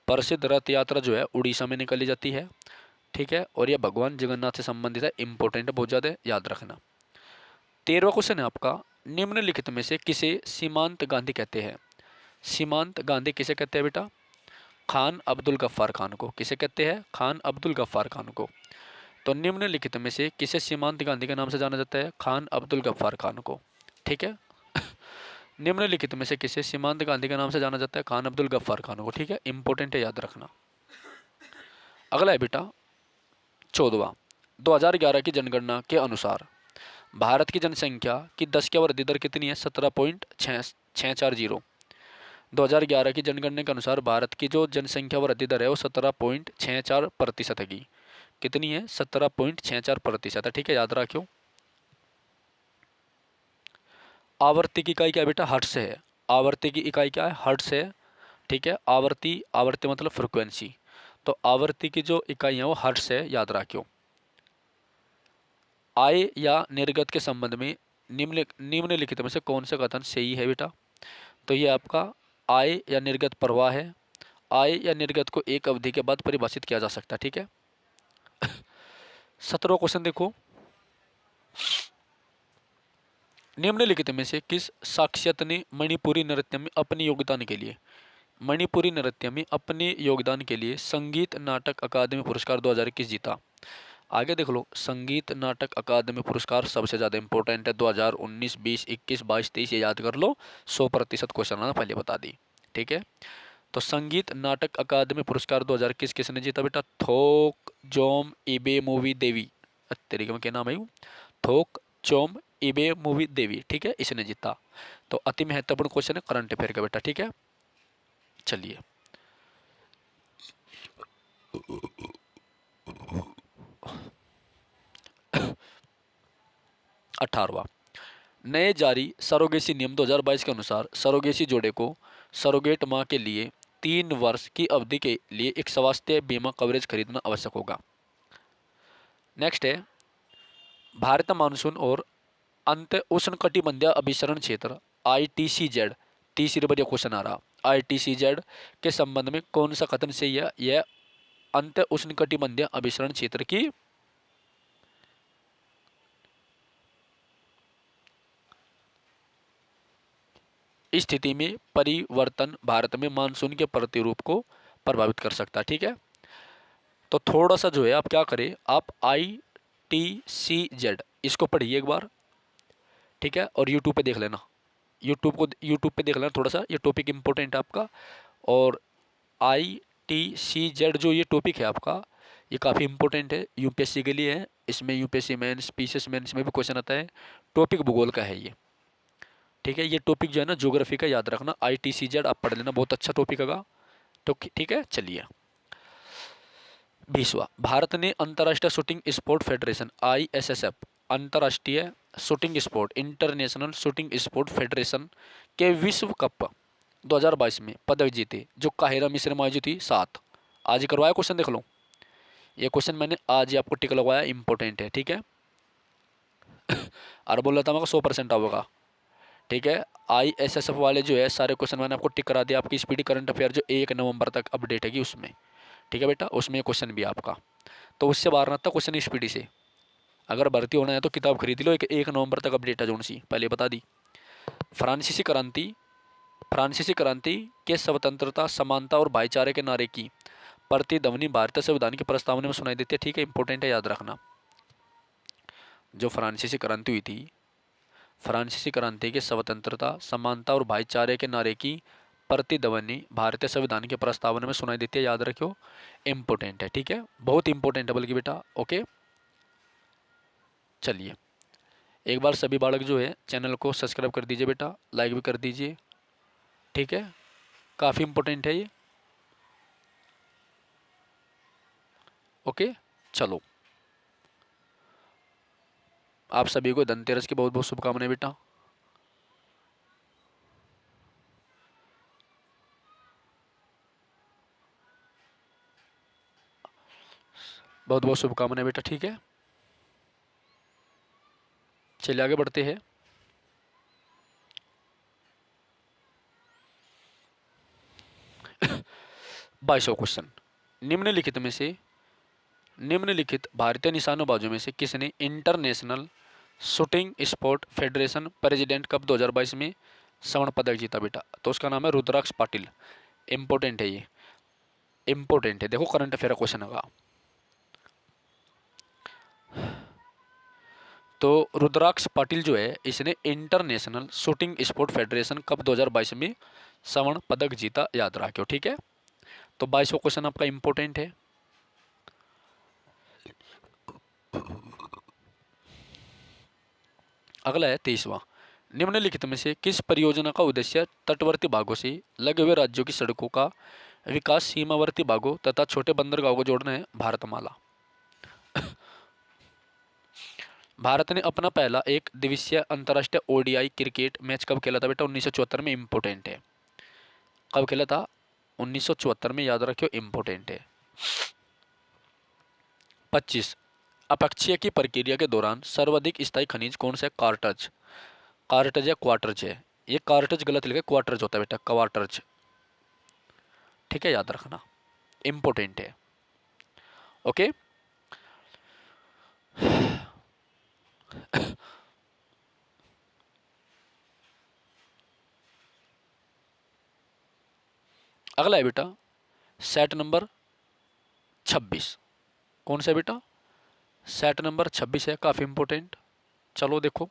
प्रसिद्ध रथ यात्रा जो है उड़ीसा में निकाली जाती है, ठीक है। और यह भगवान जगन्नाथ से संबंधित है। इंपॉर्टेंट है, बहुत ज़्यादा, याद रखना। 13वां क्वेश्चन है आपका, निम्नलिखित में से किसे सीमांत गांधी कहते हैं? सीमांत गांधी किसे कहते हैं बेटा? खान अब्दुल गफ्फार खान को। किसे कहते हैं? खान अब्दुल गफ्फार खान को। तो निम्नलिखित में से किसे सीमांत गांधी के नाम से जाना जाता है? खान अब्दुल गफ्फार खान को, ठीक है। निम्नलिखित में से किसे सीमांत गांधी के नाम से जाना जाता है? खान अब्दुल गफ्फार खान को, ठीक है। इंपॉर्टेंट है, याद रखना। अगला है बेटा 14वां। 2011 की जनगणना के अनुसार भारत की जनसंख्या की 10 की वृद्धि दर कितनी है? 17.640। 2011 की जनगणना के अनुसार भारत की जो जनसंख्या वृद्धि दर है वो 17.64% है। कितनी है? 17.64% है, ठीक है, याद रखियो। आवर्ती की इकाई क्या है बेटा? हर्ट्ज है। आवर्ती की इकाई क्या है? हर्ट्ज है, ठीक है। आवर्ती, आवर्ती मतलब फ्रिक्वेंसी। तो आवर्ती की जो इकाई है वो हर्ट्ज है, याद रखियो। आय या निर्गत के संबंध में निम्नलिखित में से कौन सा कथन सही है बेटा? तो ये आपका आय या निर्गत प्रवाह है। आय या निर्गत को एक अवधि के बाद परिभाषित किया जा सकता है, ठीक है। 17वां क्वेश्चन देखो, निम्नलिखित में से किस साक्षात ने मणिपुरी नृत्य में अपने योगदान के लिए मणिपुरी नृत्य में अपने योगदान के लिए संगीत नाटक अकादमी पुरस्कार 2021 जीता? आगे देख लो, संगीत नाटक अकादमी पुरस्कार सबसे ज़्यादा इंपॉर्टेंट है। 2019, 20, 21, 22, 23 ये याद कर लो। 100% क्वेश्चन आना पहले बता दी, ठीक है। तो संगीत नाटक अकादमी पुरस्कार 2021 किसने जीता बेटा? थोक जोम इबे मूवी देवी, तरीके में क्या नाम है? थोक चोम इबे मूवी देवी, ठीक है, इसने जीता। तो अति महत्वपूर्ण क्वेश्चन है करंट अफेयर का बेटा, ठीक है। चलिए, 18वां। नए जारी सरोगेसी नियम 2022 के अनुसार सरोगेसी जोड़े को सरोगेट मां के लिए 3 वर्ष की अवधि के लिए एक स्वास्थ्य बीमा कवरेज खरीदना आवश्यक होगा। नेक्स्ट है भारत मानसून और अंत उष्णकटिबंधीय अभिसरण क्षेत्र ITCZ, तीसरी बार यह क्वेश्चन आ रहा। ITCZ के संबंध में कौन सा कथन सही है? यह अंत उष्णकटिबंधीय अभिसरण क्षेत्र की स्थिति में परिवर्तन भारत में मानसून के प्रतिरूप को प्रभावित कर सकता है, ठीक है। तो थोड़ा सा जो है आप क्या करें, आप ITCZ इसको पढ़िए एक बार, ठीक है। और यूट्यूब पे देख लेना, यूट्यूब पे देख लेना थोड़ा सा, ये टॉपिक इंपॉर्टेंट है आपका। और ITCZ जो ये टॉपिक है आपका, ये काफ़ी इंपॉर्टेंट है, यूपीएससी के लिए है। इसमें यूपीएससी मेंस, पीसीएस मेंस में भी क्वेश्चन आता है। टॉपिक भूगोल का है ये, ठीक है। ये टॉपिक जो है ना ज्योग्राफी का, याद रखना। ITCZ आप पढ़ लेना, बहुत अच्छा टॉपिक होगा, तो ठीक है। चलिए, 20वां। भारत ने अंतर्राष्ट्रीय शूटिंग स्पोर्ट फेडरेशन ISSF, अंतर्राष्ट्रीय shooting sport, international shooting sport federation के विश्व कप 2022 में पदक जीते, जो काहिरा मिस्र में आयोजित हुई 7। आज ही करवाया क्वेश्चन, देख लो। ये क्वेश्चन मैंने आज ही आपको टिक लगवाया, इंपॉर्टेंट है, ठीक है। और बोल रहा था मैं 100% होगा, ठीक है। ISSF वाले जो है सारे क्वेश्चन मैंने आपको टिक करा दिया। आपकी स्पीडी करंट अफेयर जो 1 नवंबर तक अपडेट है उसमें, ठीक है बेटा, उसमें क्वेश्चन भी आपका। तो उससे बाहर ना था क्वेश्चन स्पीडी से। अगर भर्ती होना है तो किताब खरीद लो, 1 नवंबर तक अपडेट है, जोन सी पहले बता दी। फ्रांसीसी क्रांति, फ्रांसीसी क्रांति के स्वतंत्रता, समानता और भाईचारे के नारे की प्रतिध्वनि भारतीय संविधान की प्रस्तावना में सुनाई देती है, ठीक है। इंपॉर्टेंट है, याद रखना। जो फ्रांसीसी क्रांति हुई थी, फ्रांसीसी क्रांति के स्वतंत्रता, समानता और भाईचारे के नारे की प्रतिध्वनि भारतीय संविधान के प्रस्तावना में सुनाई देती है, याद रखियो, इंपोर्टेंट है, ठीक है, बहुत इंपोर्टेंट है बल्कि बेटा। ओके, चलिए एक बार सभी बालक जो है चैनल को सब्सक्राइब कर दीजिए बेटा, लाइक भी कर दीजिए, ठीक है, काफ़ी इंपॉर्टेंट है ये। ओके, चलो आप सभी को धनतेरस की बहुत बहुत शुभकामनाएं बेटा। बहुत बहुत शुभकामनाएं बेटा, ठीक है। चलिए आगे बढ़ते हैं। बाईसवां क्वेश्चन, निम्नलिखित भारतीय निशानेबाजों में से किसने international shooting sport federation president cup 2022 में स्वर्ण पदक जीता बेटा? तो उसका नाम है रुद्राक्ष पाटिल। इंपॉर्टेंट है ये, इंपॉर्टेंट है, देखो करंट अफेयर क्वेश्चन होगा। तो रुद्राक्ष पाटिल जो है इसने international shooting sport federation cup 2022 में स्वर्ण पदक जीता, याद रखियो, ठीक है। तो 22वां क्वेश्चन आपका इंपॉर्टेंट है। अगला है 23वां, निम्नलिखित में से किस परियोजना का उद्देश्य तटवर्ती भागों से लगे हुए राज्यों की सड़कों का विकास सीमावर्ती भागों तथा छोटे बंदरगाहों को जोड़ना है? भारतमाला। भारत ने अपना पहला एक दिवसीय अंतर्राष्ट्रीय ओडीआई क्रिकेट मैच कब खेला था बेटा? 1974 में। इंपोर्टेंट है, कब खेला था? 1974 में, याद रखियो, इंपोर्टेंट है। 25, अपक्षय की प्रक्रिया के दौरान सर्वाधिक स्थायी खनिज कौन सा है? कार्टज। कार्टज या क्वार्टज है, ये कार्टज गलत लिखा, क्वार्टज होता है बेटा, क्वार्टज, ठीक है, याद रखना, इंपोर्टेंट है। ओके, अगला है बेटा सेट नंबर 26। कौन सा है बेटा? सेट नंबर 26 है, काफी इंपोर्टेंट। चलो देखो,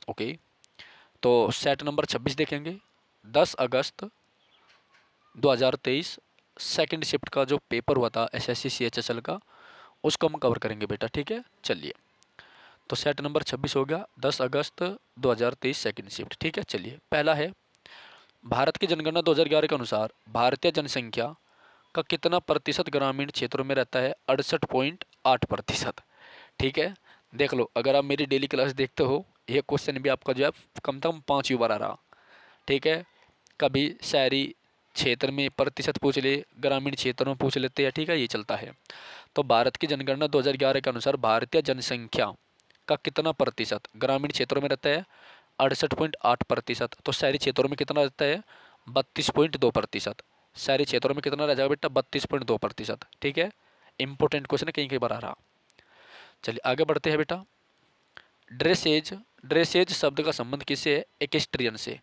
ओके, तो सेट नंबर 26 देखेंगे। 10 अगस्त 2023 सेकंड शिफ्ट का जो पेपर हुआ था एसएससी सीएचएसएल का, उसको हम कवर करेंगे बेटा, ठीक है। चलिए, तो सेट नंबर 26 हो गया, 10 अगस्त 2023 सेकंड शिफ्ट, ठीक है। चलिए, पहला है, भारत की जनगणना 2011 के अनुसार भारतीय जनसंख्या का कितना प्रतिशत ग्रामीण क्षेत्रों में रहता है? 68.8%, ठीक है। देख लो, अगर आप मेरी डेली क्लास देखते हो, ये क्वेश्चन भी आपका जो है कम से कम 5 बार आ रहा, ठीक है। कभी शहरी क्षेत्र में प्रतिशत पूछ ले, ग्रामीण क्षेत्रों में पूछ लेते हैं, ठीक है, ये चलता है। तो भारत की जनगणना 2011 के अनुसार भारतीय जनसंख्या का कितना प्रतिशत ग्रामीण क्षेत्रों में रहता है? 68.8%। तो शहरी क्षेत्रों में कितना रहता है? 32.2%। शहरी क्षेत्रों में कितना रह जाएगा बेटा? 32.2%, ठीक है। इंपॉर्टेंट क्वेश्चन है, कहीं कहीं बार आ रहा। चलिए आगे बढ़ते हैं बेटा। ड्रेसेज, ड्रेसेज शब्द का संबंध किससे है? एक्वेस्ट्रियन से।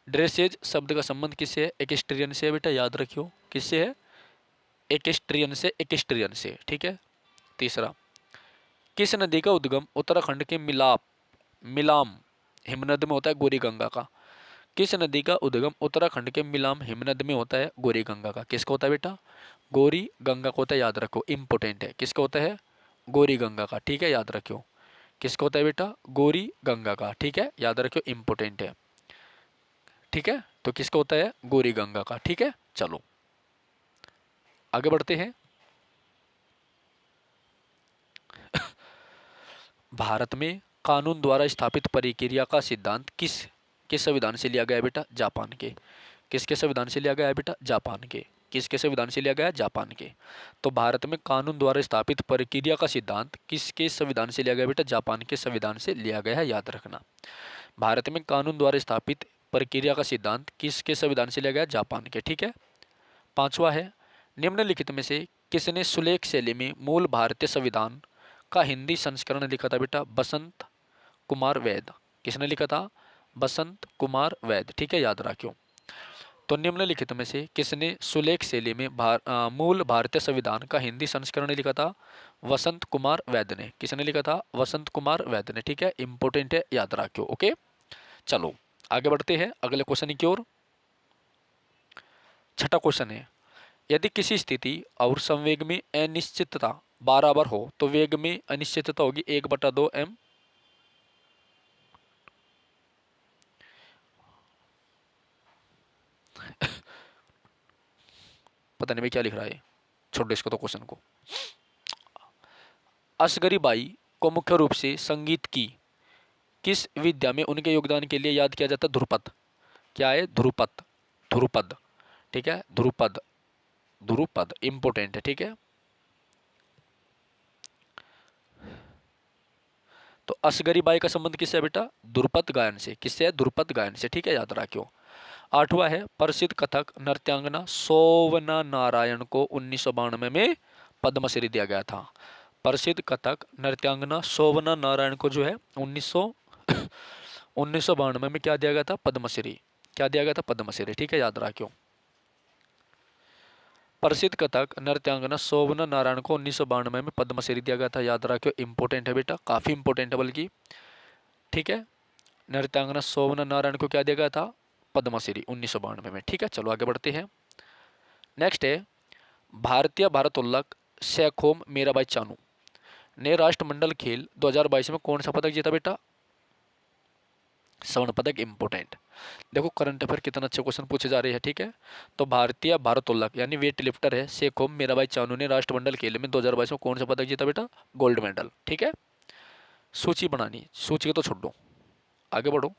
ड्रेसेज शब्द का संबंध किससे है? एक्वेस्ट्रियन से बेटा, याद रखियो, किससे है? एक्वेस्ट्रियन से, एक्वेस्ट्रियन से, ठीक है। तीसरा, किस नदी का उद्गम उत्तराखंड के मिलाम हिमनद में होता है? गौरी गंगा का। किस नदी का उद्गम उत्तराखंड के मिलाम हिमनद में होता है? गौरी गंगा का। किसका होता है बेटा? गौरी गंगा को होता है, याद रखो, इंपोर्टेंट है। किसका होता है? गौरी गंगा का, ठीक है, याद रखियो। किसका होता है बेटा? गौरी गंगा का, ठीक है, याद रखियो, इंपोर्टेंट है, ठीक है। तो किसका होता है? गौरी गंगा का, ठीक है। चलो आगे बढ़ते हैं। भारत में कानून द्वारा स्थापित प्रक्रिया का सिद्धांत किस संविधान से लिया गया है बेटा? जापान के। किसके संविधान से लिया गया है बेटा? जापान के। किसके संविधान से लिया गया है? जापान के। तो भारत में कानून द्वारा स्थापित प्रक्रिया का सिद्धांत किसके संविधान से लिया गया बेटा? जापान के संविधान से लिया गया है, याद रखना। भारत में कानून द्वारा स्थापित प्रक्रिया का सिद्धांत किसके संविधान से लिया गया? जापान के, ठीक है। पांचवा है, निम्नलिखित में से किसने सुलेख शैली में मूल भारतीय संविधान का हिंदी संस्करण लिखा था बेटा? बसंत कुमार वैद। किसने लिखा था? बसंत कुमार वैद, ठीक है, याद रखियो। तो निम्नलिखित में से किसने सुलेख शैली में मूल भारतीय संविधान का हिंदी संस्करण लिखा था? वसंत कुमार वैद्य ने। किसने लिखा था? वसंत कुमार वैद्य ने। ठीक है, इंपॉर्टेंट है, याद रखियो। ओके, चलो आगे बढ़ते हैं अगले क्वेश्चन की ओर। छठा क्वेश्चन है, यदि किसी स्थिति और संवेग में अनिश्चितता बराबर हो तो वेग में अनिश्चितता होगी 1/2m। पता नहीं भाई क्या लिख रहा है, छोड़ इसको तो क्वेश्चन को। असगरी बाई को मुख्य रूप से संगीत की किस विद्या में उनके योगदान के लिए याद किया जाता है? ध्रुपद। क्या है? ध्रुपद। ध्रुपद। ठीक है, ध्रुपद। ध्रुपद इंपोर्टेंट है। ठीक है, तो असगरी बाई का संबंध किससे है बेटा? ध्रुपद गायन से। किससे है? ध्रुपद गायन से। ठीक है, याद रखियो। आठवां है, प्रसिद्ध कथक नृत्यांगना सोवना नारायण को 1992 में पद्मश्री दिया गया था। प्रसिद्ध कथक नृत्यांगना सोवना नारायण को जो है 1992 में क्या दिया गया था? पद्मश्री। क्या दिया गया था? पद्मश्री। ठीक है, याद रखियो। प्रसिद्ध कथक नृत्यांगना शोभना नारायण को 1992 में पद्मश्री दिया गया था। याद रखियो, इंपोर्टेंट है बेटा, काफी इंपोर्टेंट है बल्कि। ठीक है, नृत्यांगना शोभना नारायण को क्या दिया गया था? पद्मश्री 1992 में। ठीक है, चलो आगे बढ़ते हैं। नेक्स्ट है, भारतीय भारोत्तोलक सैखोम मीराबाई चानू ने राष्ट्रमंडल खेल 2022 में कौन सा पदक जीता बेटा? स्वर्ण पदक। इंपोर्टेंट। देखो करंट अफेयर कितना अच्छे क्वेश्चन पूछे जा रहे हैं। ठीक है, तो भारतीय भारोत्तोलक यानी वेट लिफ्टर है सैखोम मीराबाई चानू ने राष्ट्रमंडल खेल में 2022 में कौन सा पदक जीता बेटा? Gold medal. ठीक है, सूची बनानी, सूची को तो छोड़ दो, आगे बढ़ो।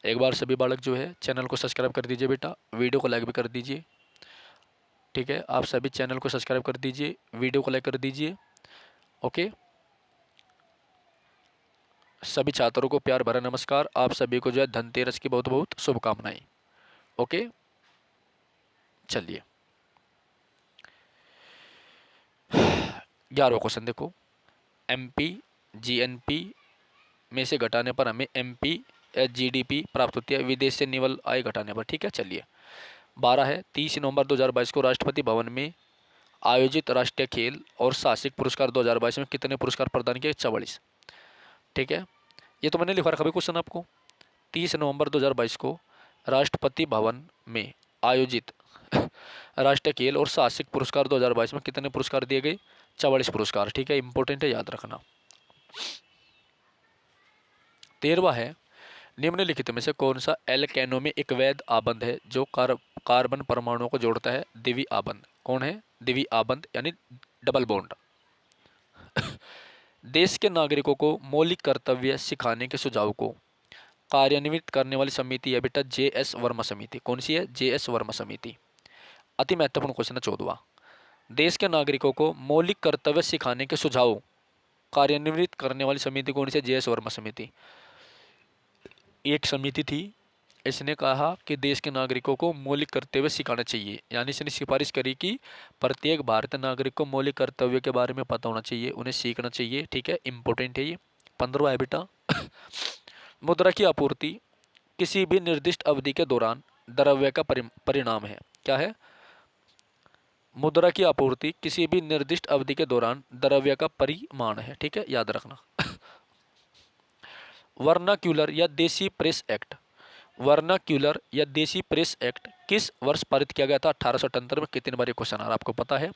एक बार सभी बालक जो है चैनल को सब्सक्राइब कर दीजिए बेटा, वीडियो को लाइक भी कर दीजिए। ठीक है, आप सभी चैनल को सब्सक्राइब कर दीजिए, वीडियो को लाइक कर दीजिए। ओके, सभी छात्रों को प्यार भरा नमस्कार। आप सभी को जो है धनतेरस की बहुत बहुत शुभकामनाएं। ओके, चलिए 11वां क्वेश्चन देखो, एमपी जीएनपी में से घटाने पर हमें एमपी जीडीपी प्राप्त होती है, विदेश से निवल आय घटाने पर। ठीक है, चलिए 12 है, 30 नवंबर 2022 को राष्ट्रपति भवन में आयोजित राष्ट्रीय खेल और साहसिक पुरस्कार 2022 में कितने पुरस्कार प्रदान किए? 44। ठीक है, ये तो मैंने लिखा रखा क्वेश्चन आपको। 30 नवंबर 2022 को राष्ट्रपति भवन में आयोजित राष्ट्रीय खेल और साहसिक पुरस्कार 2022 में कितने पुरस्कार दिए गए? 44 पुरस्कार। ठीक है, इंपॉर्टेंट है, याद रखना। 13वां है, निम्नलिखित में से कौन सा एल्केनो में एक वैध आबंध है जो कार्बन परमाणुओं को जोड़ता है? द्विवीय आबंध। कौन है? द्विवीय आबंध यानी डबल बॉन्ड। देश के नागरिकों को मौलिक कर्तव्य सिखाने के सुझाव को कार्यान्वित करने वाली समिति है बेटा जेएस वर्मा समिति। कौन सी है? जेएस वर्मा समिति। अति महत्वपूर्ण क्वेश्चन है 14वां, देश के नागरिकों को मौलिक कर्तव्य सिखाने के सुझाव कार्यान्वित करने वाली समिति कौन सी है? जेएस वर्मा समिति। एक समिति थी, इसने कहा कि देश के नागरिकों को मौलिक कर्तव्य सिखाना चाहिए, यानी इसने सिफारिश करी कि प्रत्येक भारतीय नागरिक को मौलिक कर्तव्य के बारे में पता होना चाहिए, उन्हें सीखना चाहिए। ठीक है, इंपॉर्टेंट है ये। 15वां है बेटा, मुद्रा की आपूर्ति किसी भी निर्दिष्ट अवधि के दौरान द्रव्य का परिणाम है। क्या है? मुद्रा की आपूर्ति किसी भी निर्दिष्ट अवधि के दौरान द्रव्य का परिमाण है। ठीक है, याद रखना। वर्नाक्यूलर या देसी प्रेस एक्ट, वर्नाक्यूलर या देसी प्रेस एक्ट किस वर्ष पारित किया गया था? 1878 में। कितनी बार ये क्वेश्चन आ रहा है आपको पता है?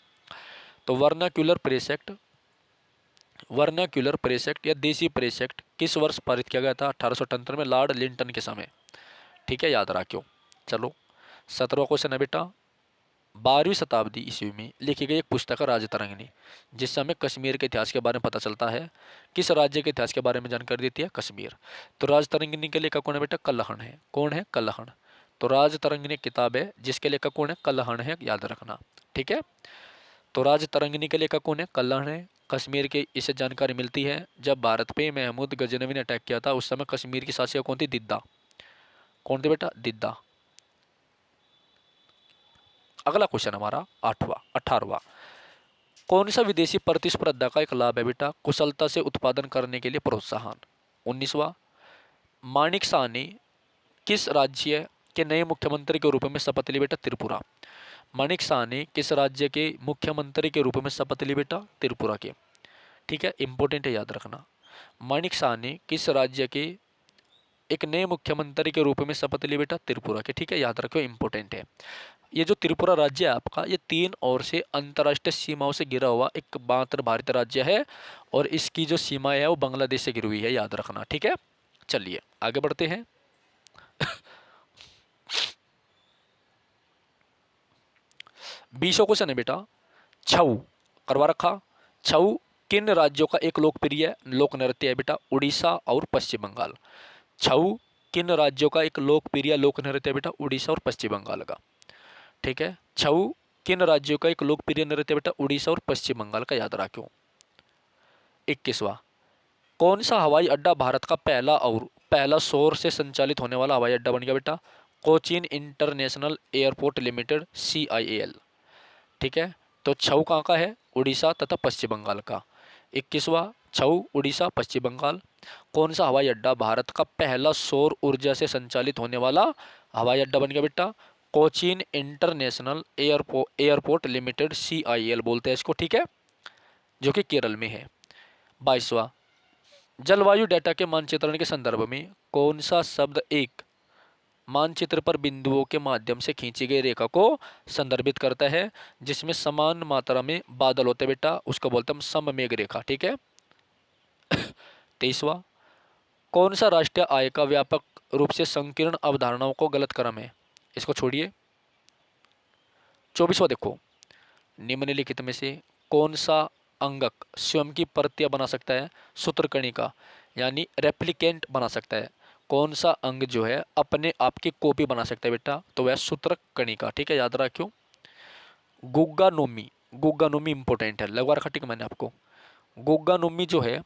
तो vernacular press act, vernacular press act या देसी प्रेस एक्ट किस वर्ष पारित किया गया था? 1878 में, लॉर्ड लिंटन के समय। ठीक है, याद रखियो। चलो 17वां क्वेश्चन है बेटा, 12वीं शताब्दी ईस्वी में लिखी गई एक पुस्तक है राजतरंगिणी, जिससे हमें कश्मीर के इतिहास के बारे में पता चलता है। किस राज्य के इतिहास के बारे में जानकारी देती है? कश्मीर। तो राजतरंगिणी के लेखक कौन है बेटा? कल्हण है। कौन है? कल्हण। तो राजतरंगिणी किताब है जिसके लेखक कौन है? कल्हण है, याद रखना। ठीक है, तो राजतरंगिणी के लेखक कौन है? कल्हण है। कश्मीर की इससे जानकारी मिलती है, जब भारत पे महमूद गजनवी ने अटैक किया था उस समय कश्मीर की शासिका कौन थी? दिद्दा। कौन थी बेटा? दिद्दा। अगला क्वेश्चन हमारा 18वां, कौन सा विदेशी प्रतिस्पर्धा का एक लाभ है बेटा? कुशलता से उत्पादन करने के लिए प्रोत्साहन। 19वां, माणिक शाह ने किस राज्य के नए मुख्यमंत्री के रूप में शपथ ली बेटा? त्रिपुरा। माणिक शाह ने किस राज्य के मुख्यमंत्री के रूप में शपथ ली बेटा? त्रिपुरा के। ठीक है, इंपॉर्टेंट है, याद रखना। माणिक शाह ने किस राज्य के एक नए मुख्यमंत्री के रूप में शपथ ली बेटा? त्रिपुरा के। ठीक है, याद रखो, इंपॉर्टेंट है। ये जो त्रिपुरा राज्य है आपका, ये 3 ओर से अंतर्राष्ट्रीय सीमाओं से घिरा हुआ एक मात्र भारतीय राज्य है और इसकी जो सीमाएं है वो बांग्लादेश से घिरी हुई है, याद रखना। ठीक है, चलिए आगे बढ़ते हैं। 20वां क्वेश्चन है बेटा, छऊ करवा रखा। छऊ किन राज्यों का एक लोकप्रिय लोक नृत्य है बेटा? उड़ीसा और पश्चिम बंगाल। छऊ किन राज्यों का एक लोकप्रिय लोक नृत्य है बेटा? उड़ीसा और पश्चिम बंगाल का। ठीक है, छऊ किन राज्यों का एक लोकप्रिय नृत्य बेटा? उड़ीसा और पश्चिम बंगाल का, याद रखो। 21वां, कौन सा हवाई अड्डा भारत का पहला सौर से संचालित होने वाला हवाई अड्डा बन गया बेटा? Cochin international airport limited, CIAL। ठीक है, तो छऊ कहाँ का है? उड़ीसा तथा पश्चिम बंगाल का। 21वां, छऊ उड़ीसा पश्चिम बंगाल। कौन सा हवाई अड्डा भारत का पहला सौर ऊर्जा से संचालित होने वाला हवाई अड्डा बन गया बेटा? Cochin international airport limited, CIAL बोलते हैं इसको। ठीक है, जो कि केरल में है। 22वां, जलवायु डेटा के मानचित्रण के संदर्भ में कौन सा शब्द एक मानचित्र पर बिंदुओं के माध्यम से खींची गई रेखा को संदर्भित करता है जिसमें समान मात्रा में बादल होते हैं बेटा? उसको बोलते हैं हम सममेघ रेखा। ठीक है। 23वां, कौन सा राष्ट्रीय आय का व्यापक रूप से संकीर्ण अवधारणाओं को गलत क्रम है? इसको छोड़िए। 24वां देखो, निम्नलिखित में से कौन सा अंगक स्वयं की प्रतियां बना सकता है? सूत्रकणिका यानी रेप्लिकेंट बना सकता है। कौन सा अंग जो है अपने आप की कॉपी बना सकता है बेटा? तो वह सूत्रकणिका। ठीक है, याद रखियो। गुग्गानोमी, गुग्गानोमी इंपोर्टेंट है, लगवा रखा। ठीक है, मैंने आपको। गुग्गानोमी जो है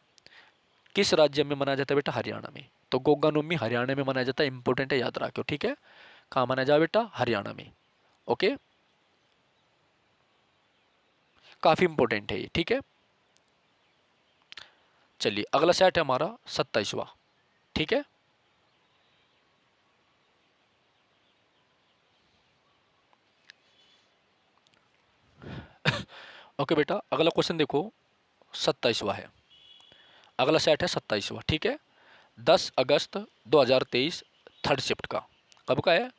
किस राज्य में मनाया जाता है बेटा? हरियाणा में। तो गुग्गानोमी हरियाणा में मनाया जाता है, इंपोर्टेंट है, याद रखियो। ठीक है, कहाँ मनाया जाए बेटा? हरियाणा में। ओके, काफी इंपोर्टेंट है ये। ठीक है, चलिए अगला सेट है हमारा 27वां। ठीक है, ओके बेटा, अगला क्वेश्चन देखो, 27वां है। अगला सेट है 27वां। ठीक है, 10 अगस्त 2023 थर्ड शिफ्ट का। कब का है?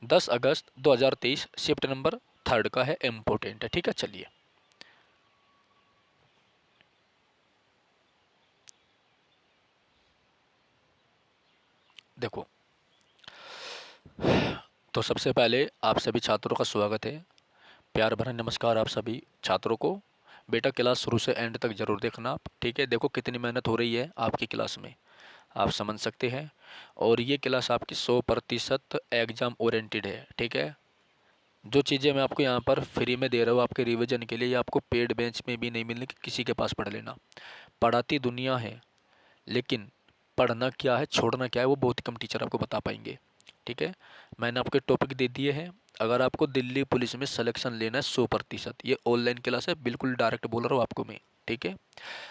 10 अगस्त 2023 शिफ्ट नंबर थर्ड का है, इंपोर्टेंट है। ठीक है, चलिए देखो, तो सबसे पहले आप सभी छात्रों का स्वागत है। प्यार भरा नमस्कार आप सभी छात्रों को। बेटा क्लास शुरू से एंड तक जरूर देखना आप। ठीक है, देखो कितनी मेहनत हो रही है आपकी क्लास में, आप समझ सकते हैं। और ये क्लास आपकी 100% एग्जाम ओरिएंटेड है। ठीक है, जो चीज़ें मैं आपको यहाँ पर फ्री में दे रहा हूँ आपके रिवीजन के लिए, ये आपको पेड बेंच में भी नहीं मिलने की, किसी के पास पढ़ लेना। पढ़ाती दुनिया है, लेकिन पढ़ना क्या है छोड़ना क्या है वो बहुत कम टीचर आपको बता पाएंगे। ठीक है, मैंने आपके टॉपिक दे दिए हैं। अगर आपको दिल्ली पुलिस में सिलेक्शन लेना है 100%, ये ऑनलाइन क्लास है, बिल्कुल डायरेक्ट बोल रहा हूँ आपको मैं। ठीक है,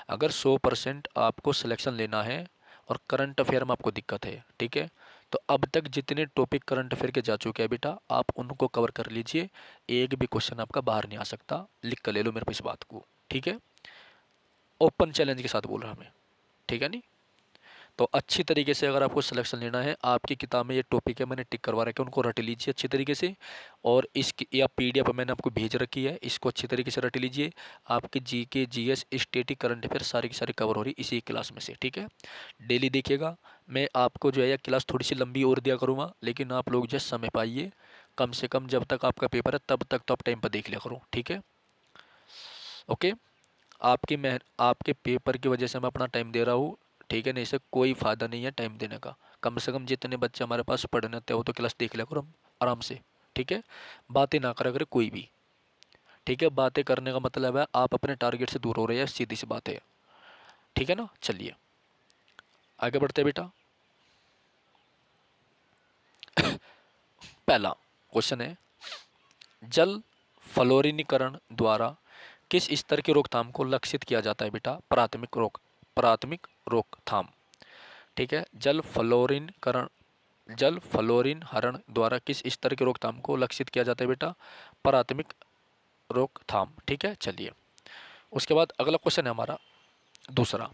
अगर 100% आपको सिलेक्शन लेना है और करंट अफेयर में आपको दिक्कत है, ठीक है, तो अब तक जितने टॉपिक करंट अफेयर के जा चुके हैं बेटा, आप उनको कवर कर लीजिए। एक भी क्वेश्चन आपका बाहर नहीं आ सकता, लिख कर ले लो मेरे पे इस बात को। ठीक है, ओपन चैलेंज के साथ बोल रहा हूँ मैं। ठीक है, नहीं तो अच्छी तरीके से अगर आपको सिलेक्शन लेना है, आपकी किताब में ये टॉपिक है मैंने टिक करवा रखे, उनको रट लीजिए अच्छी तरीके से। और इसकी या PDF मैंने आपको भेज रखी है, इसको अच्छी तरीके से रट लीजिए। आपकी GK GS static current affair सारी की सारी कवर हो रही इसी क्लास में से। ठीक है, डेली देखिएगा। मैं आपको जो है यह क्लास थोड़ी सी लंबी और दिया करूँगा, लेकिन आप लोग जो समय पाइए, कम से कम जब तक आपका पेपर है तब तक तो आप टाइम पर देख लिया करो। ठीक है, ओके। आपके पेपर की वजह से मैं अपना टाइम दे रहा हूँ। ठीक है, नहीं से कोई फ़ायदा नहीं है टाइम देने का। कम से कम जितने बच्चे हमारे पास पढ़ने आते हो तो क्लास देख लिया करो हम आराम से। ठीक है, बातें ना करा करे कोई भी। ठीक है, बातें करने का मतलब है आप अपने टारगेट से दूर हो रहे हैं, सीधी सी बात है। ठीक है ना, चलिए आगे बढ़ते हैं बेटा। पहला क्वेश्चन है, जल फ्लोरिनीकरण द्वारा किस स्तर की रोकथाम को लक्षित किया जाता है बेटा? प्राथमिक रोकथाम। ठीक है। जल फ्लोरीन हरण द्वारा किस स्तर की रोकथाम को लक्षित किया जाता है बेटा? प्राथमिक रोकथाम। ठीक है, चलिए उसके बाद अगला क्वेश्चन है हमारा दूसरा,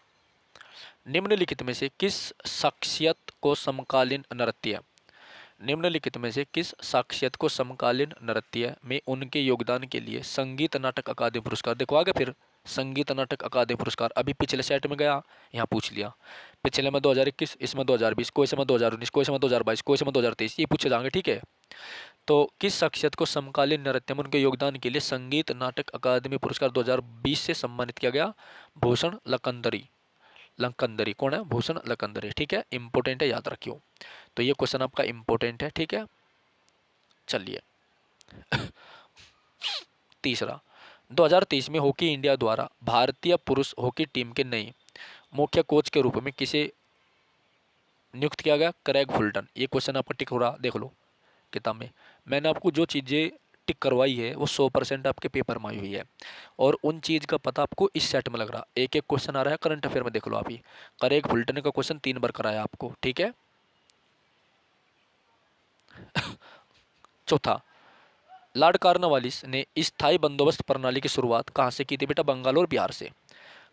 निम्नलिखित में से किस शख्सियत को समकालीन नृत्य निम्नलिखित में से किस शख्सियत को समकालीन नृत्य में उनके योगदान के लिए संगीत नाटक अकादमी पुरस्कार, देखो आगे फिर संगीत नाटक अकादमी पुरस्कार, अभी पिछले सेट में गया यहाँ पूछ लिया, पिछले में 2021, इसमें 2020, कोई समय 2019, कोई समय 2022, कोई समय 2023, ये पूछे जाएंगे। ठीक है, तो किस शख्सियत को समकालीन नृत्य में उनके योगदान के लिए संगीत नाटक अकादमी पुरस्कार 2020 से सम्मानित किया गया? भूषण लकंदरी। लकंदरी कौन है? भूषण लकंदरी। ठीक है, इंपोर्टेंट है, याद रखियो। तो ये क्वेश्चन आपका इंपोर्टेंट है। ठीक है, चलिए तीसरा, 2023 में हॉकी इंडिया द्वारा भारतीय पुरुष हॉकी टीम के नए मुख्य कोच के रूप में किसे नियुक्त किया गया? Craig Fulton. ये क्वेश्चन आपका टिक हो रहा, देख लो किताब में। मैंने आपको जो चीज़ें टिक करवाई है वो 100% आपके पेपर में आई हुई है, और उन चीज़ का पता आपको इस सेट में लग रहा। एक एक क्वेश्चन आ रहा है करंट अफेयर में, देख लो आप ही। क्रेग फुलटन का क्वेश्चन 3 बार कराया आपको। ठीक है, चौथा, लॉर्ड कॉर्नवालिस ने स्थायी बंदोबस्त प्रणाली की शुरुआत कहाँ से की थी बेटा? बंगाल और बिहार से।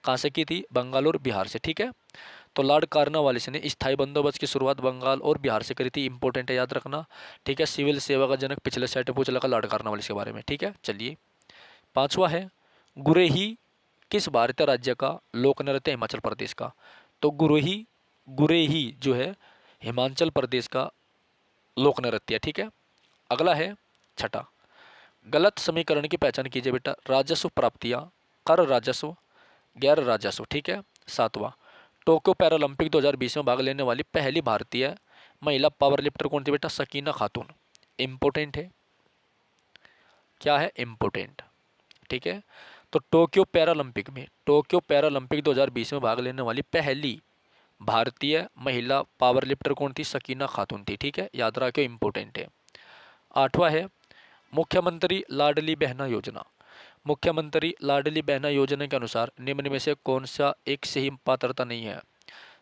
कहाँ से की थी? बंगाल और बिहार से। ठीक है, तो लॉर्ड कॉर्नवालिस ने स्थायी बंदोबस्त की शुरुआत बंगाल और बिहार से करी थी, इंपॉर्टेंट है, याद रखना। ठीक है, सिविल सेवा का जनक पिछले सेट में पूछ लगा लॉर्ड कॉर्नवालिस के बारे में। ठीक है, चलिए पांचवा है, गुरेही किस भारतीय राज्य का लोक नृत्य? हिमाचल प्रदेश का। तो गुरेही गुरेही जो है हिमाचल प्रदेश का लोक नृत्य है। ठीक है, अगला है छठा, गलत समीकरण की पहचान कीजिए बेटा? राजस्व प्राप्तियां, कर राजस्व, गैर राजस्व। ठीक है, सातवां, टोक्यो पैरालंपिक 2020 में भाग लेने वाली पहली भारतीय महिला पावर लिफ्टर कौन थी बेटा? सकीना खातून। इंपोर्टेंट है, क्या है? इंपोर्टेंट। ठीक है, तो टोक्यो पैरालंपिक 2020 में भाग लेने वाली पहली भारतीय महिला पावर लिफ्टर कौन थी? सकीना खातून थी। ठीक है, याद रखियो, इंपोर्टेंट है। आठवां है, मुख्यमंत्री लाडली बहना योजना। मुख्यमंत्री लाडली बहना योजना के अनुसार निम्न में से कौन सा एक सही पात्रता नहीं है?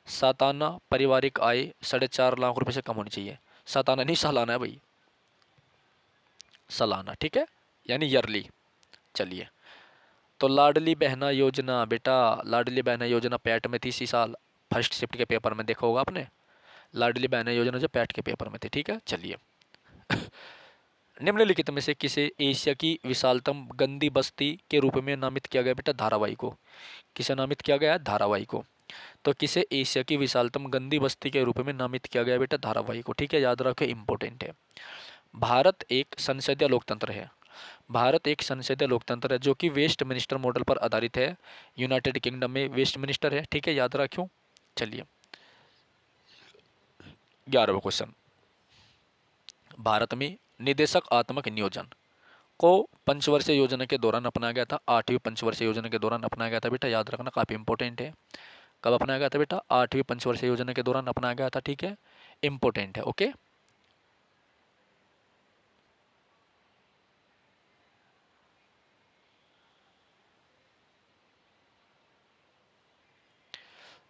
साताना पारिवारिक आय 4.5 लाख रुपए से कम होनी चाहिए। साताना नहीं, सालाना है भाई, सालाना। ठीक है, यानी ईयरली। चलिए, तो लाडली बहना योजना बेटा, लाडली बहना योजना पैट में थी इसी साल, फर्स्ट शिफ्ट के पेपर में देखा होगा आपने, लाडली बहना योजना जो पैट के पेपर में थी। ठीक है, चलिए निम्नलिखित में से किसे एशिया की विशालतम गंदी बस्ती के रूप में नामित किया गया बेटा? धारावाई को। किसे नामित किया गया? धारावाई को। तो किसे एशिया की विशालतम गंदी बस्ती के रूप में नामित किया गया बेटा? धारावाई को। ठीक है, याद रखो, इंपॉर्टेंट है। भारत एक संसदीय लोकतंत्र है। भारत एक संसदीय लोकतंत्र है जो कि वेस्ट मिनिस्टर मॉडल पर आधारित है। यूनाइटेड किंगडम में वेस्ट मिनिस्टर है। ठीक है, याद रखियो। चलिए 11वां क्वेश्चन, भारत में निदेशक आत्मक नियोजन को पंचवर्षीय योजना के दौरान अपनाया गया था। 8वीं पंचवर्षीय योजना के दौरान अपनाया गया था बेटा, याद रखना, काफी इंपॉर्टेंट है। कब अपनाया गया था बेटा? 8वीं पंचवर्षीय योजना के दौरान अपनाया गया था। ठीक है, इंपॉर्टेंट है। ओके,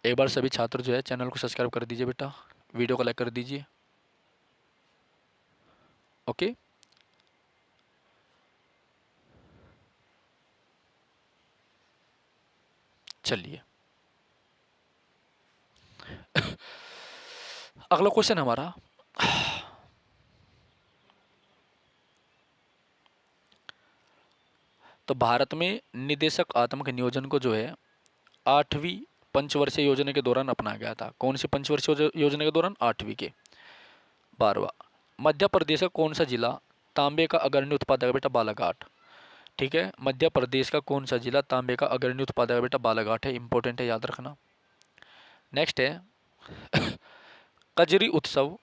एक बार सभी छात्र जो है चैनल को सब्सक्राइब कर दीजिए बेटा, वीडियो को लाइक कर दीजिए। ओके, चलिए अगला क्वेश्चन हमारा, तो भारत में निदेशक आत्मक नियोजन को जो है 8वीं पंचवर्षीय योजना के दौरान अपनाया गया था। कौन सी पंचवर्षीय योजना के दौरान? 8वीं के। 12वां, मध्य प्रदेश का कौन सा जिला तांबे का अग्रणी उत्पादक है बेटा? बालाघाट। ठीक है, मध्य प्रदेश का कौन सा जिला तांबे का अग्रणी उत्पादक है बेटा? बालाघाट है, इंपॉर्टेंट है, याद रखना। नेक्स्ट है कजरी उत्सव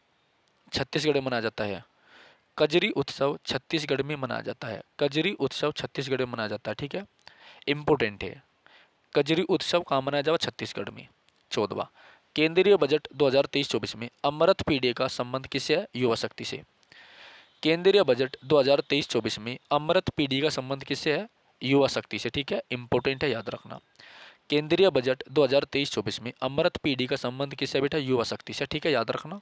छत्तीसगढ़ में मनाया जाता है। कजरी उत्सव छत्तीसगढ़ में मनाया जाता है। कजरी उत्सव छत्तीसगढ़ में मनाया जाता है। ठीक है, इंपॉर्टेंट है, कजरी उत्सव कहाँ मनाया जाएगा? छत्तीसगढ़ में। 14वां, केंद्रीय बजट 2023-24 में अमृत पीढ़ी का संबंध किससे है? युवा शक्ति से। केंद्रीय बजट 2023-24 में अमृत पीढ़ी का संबंध किससे है? युवा शक्ति से। ठीक है, इंपॉर्टेंट है, याद रखना। केंद्रीय बजट 2023-24 में अमृत पीढ़ी का संबंध किससे बेटा? युवा शक्ति से। ठीक है, याद रखना।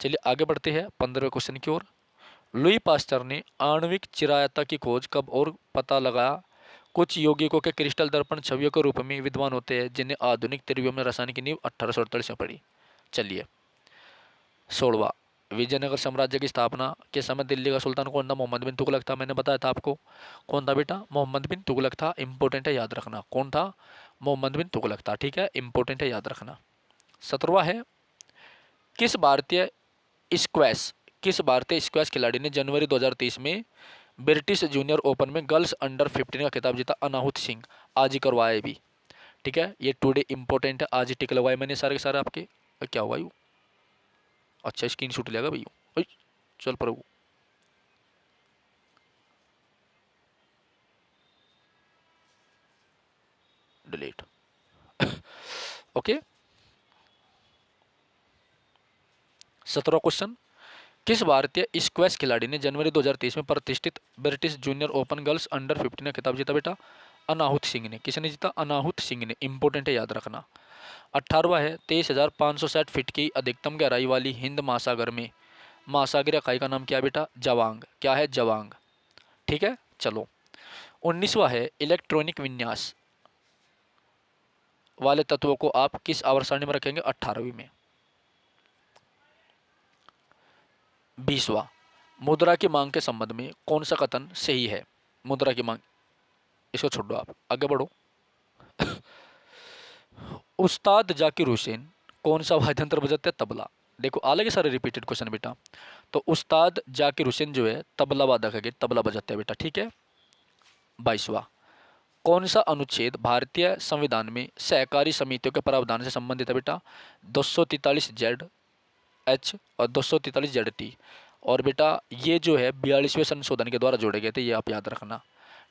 चलिए आगे बढ़ते हैं 15वें क्वेश्चन की ओर। लुई पास्चर ने आणविक चिरायता की खोज कब और पता लगाया? कुछ यौगिकों के क्रिस्टल दर्पण छवियों के रूप में विद्वान होते हैं जिन्हें आधुनिक त्रिविम रसायन की नींव 1848 में पड़ी। चलिए 16वां, विजयनगर साम्राज्य की स्थापना के समय दिल्ली का सुल्तान कौन था? मोहम्मद बिन तुगलक था। मैंने बताया था आपको, कौन था बेटा? मोहम्मद बिन तुगलक था। इंपॉर्टेंट है, याद रखना। कौन था? मोहम्मद बिन तुगलक था। ठीक है, इंपॉर्टेंट है, याद रखना। 17वां है, किस भारतीय स्क्वैश किस भारतीय स्क्वैश खिलाड़ी ने जनवरी 2023 में ब्रिटिश जूनियर ओपन में गर्ल्स अंडर 15 का खिताब जीता? अनाहुत सिंह। आज ही करवाया है भी। ठीक है, ये टुडे इंपॉर्टेंट है, आज ही टिक लगवाए मैंने सारे के सारे आपके। क्या हुआ यू? अच्छा, स्क्रीन शूट लेगा भैया। चल प्रभु, डिलीट। ओके, 17वां क्वेश्चन, किस भारतीय स्क्वैश खिलाड़ी ने जनवरी 2023 में प्रतिष्ठित British junior open girls under 15 का खिताब जीता बेटा? अनाहुत सिंह ने। किसने जीता? अनाहुत सिंह ने। इंपॉर्टेंट है, याद रखना। 18वां है, 23,560 फीट की अधिकतम गहराई वाली हिंद महासागर में महासागरीय खाई का नाम क्या है बेटा? जवांग। क्या है? जवांग। ठीक है, चलो 19वां है, इलेक्ट्रॉनिक विन्यास वाले तत्वों को आप किस आवर्त सारणी में रखेंगे? 18वीं में। 20वां, मुद्रा की मांग के संबंध में कौन सा कथन सही है? मुद्रा की मांग, इसको छोड़ दो, आप आगे बढ़ो। उस्ताद जाकिर हुसैन कौन सा वाद्य यंत्र बजाते हैं? तबला। देखो आ लगे सारे रिपीटेड क्वेश्चन बेटा। तो उस्ताद जाकिर हुसैन जो है तबला वादक है, तबला बजाते हैं बेटा। ठीक है, 22वां, कौन सा अनुच्छेद भारतीय संविधान में सहकारी समितियों के प्रावधान से संबंधित है बेटा? 243 जेड एच और 243 जेड टी। और बेटा ये जो है 42वें संशोधन के द्वारा जोड़े गए थे, ये आप याद रखना।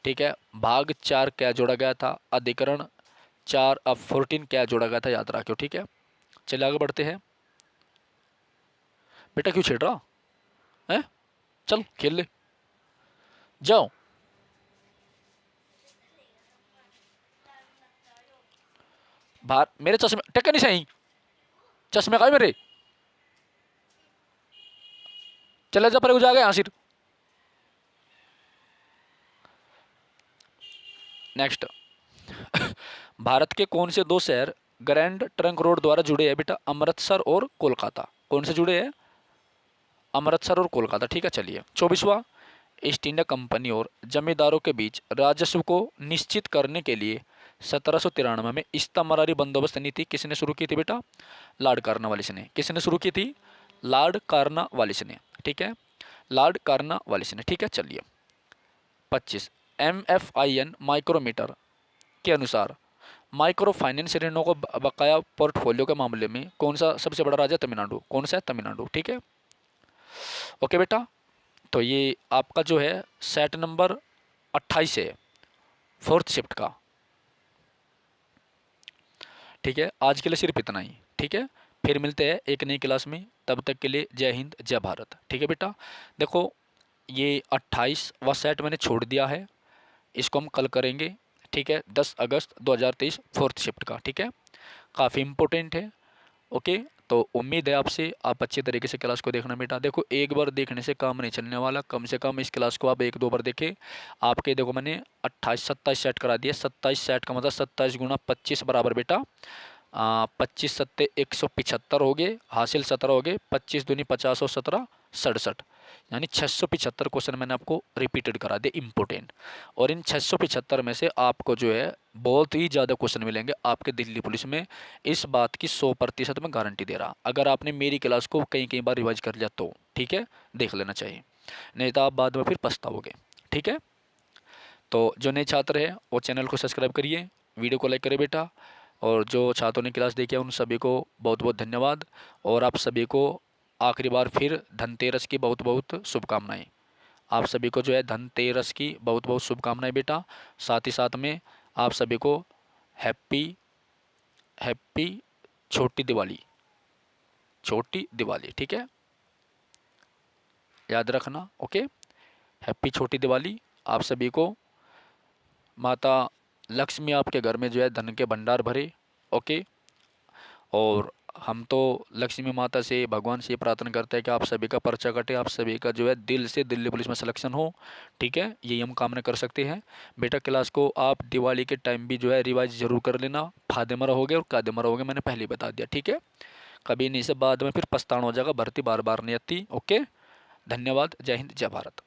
ठीक है, भाग 4 क्या जोड़ा गया था? अधिकरण 4 अब 14 क्या जोड़ा गया था? याद रखो। ठीक है, चलिए आगे बढ़ते हैं। बेटा क्यों छेड़ रहा है? चल खेल ले, जाओ। बाहर मेरे चश्मे टेक्का नहीं सही, चश्मे का है मेरे। चले जा पर जा गए यहाँ सिर। नेक्स्ट, भारत के कौन से दो शहर ग्रैंड ट्रंक रोड द्वारा जुड़े हैं बेटा? अमृतसर और कोलकाता। कौन से जुड़े हैं? अमृतसर और कोलकाता। ठीक है, चलिए 24वां, ईस्ट इंडिया कंपनी और जमींदारों के बीच राजस्व को निश्चित करने के लिए 1793 में इस्तामरारी बंदोबस्त नीति किसने शुरू की थी बेटा? लॉर्ड कार्नवालिस ने। किसने शुरू की थी? लॉर्ड कार्नवालिस ने। ठीक है, लॉर्ड कार्नवालिस ने। ठीक है, चलिए 25, MFIN माइक्रोमीटर के अनुसार माइक्रो फाइनेंस ऋणों को बकाया पोर्टफोलियो के मामले में कौन सा सबसे बड़ा राज्य? तमिलनाडु। कौन सा है? तमिलनाडु। ठीक है, ओके बेटा। तो ये आपका जो है सेट नंबर 28 है, फोर्थ शिफ्ट का। ठीक है, आज के लिए सिर्फ इतना ही। ठीक है, फिर मिलते हैं एक नई क्लास में, तब तक के लिए जय हिंद जय भारत। ठीक है बेटा, देखो ये 28वां सेट मैंने छोड़ दिया है, इसको हम कल करेंगे। ठीक है, 10 अगस्त 2023 फोर्थ शिफ्ट का। ठीक है, काफ़ी इंपॉर्टेंट है। ओके, तो उम्मीद है आपसे आप अच्छे तरीके से क्लास को देखना बेटा। देखो एक बार देखने से काम नहीं चलने वाला, कम से कम इस क्लास को आप 1-2 बार देखें। आपके देखो मैंने 28-27 सेट करा दिया। 27 सेट का मतलब 27 गुणा 25 बराबर बेटा 25 सत्ते 175 हो गए, हासिल 17 हो गए, 25 दूनी 50 और 17 67, यानी 675 क्वेश्चन मैंने आपको रिपीटेड करा दिए इंपॉर्टेंट। और इन 675 में से आपको जो है बहुत ही ज़्यादा क्वेश्चन मिलेंगे आपके दिल्ली पुलिस में, इस बात की 100% मैं गारंटी दे रहा। अगर आपने मेरी क्लास को कई कई बार रिवाइज कर लिया तो ठीक है, देख लेना चाहिए, नहीं तो आप बाद में फिर पछताओगे। ठीक है, तो जो नए छात्र हैं वो चैनल को सब्सक्राइब करिए, वीडियो को लाइक करें बेटा। और जो छात्रों ने क्लास देखी है उन सभी को बहुत बहुत धन्यवाद। और आप सभी को आखिरी बार फिर धनतेरस की बहुत बहुत शुभकामनाएं। आप सभी को जो है धनतेरस की बहुत बहुत शुभकामनाएं बेटा। साथ ही साथ में आप सभी को हैप्पी हैप्पी छोटी दिवाली, छोटी दिवाली। ठीक है, याद रखना। ओके, हैप्पी छोटी दिवाली आप सभी को। माता लक्ष्मी आपके घर में जो है धन के भंडार भरे। ओके। और हम तो लक्ष्मी माता से, भगवान से प्रार्थना करते हैं कि आप सभी का पर्चा कटे, आप सभी का जो है दिल से दिल्ली पुलिस में सिलेक्शन हो। ठीक है, यही हम कामना कर सकते हैं। बेटा क्लास को आप दिवाली के टाइम भी जो है रिवाइज जरूर कर लेना। फायदे में रहोगे और कायदे में रहोगे, मैंने पहले ही बता दिया। ठीक है, कभी नहीं से बाद में फिर पछताना हो जाएगा, भर्ती बार बार नहीं आती। ओके, धन्यवाद। जय हिंद, जय भारत।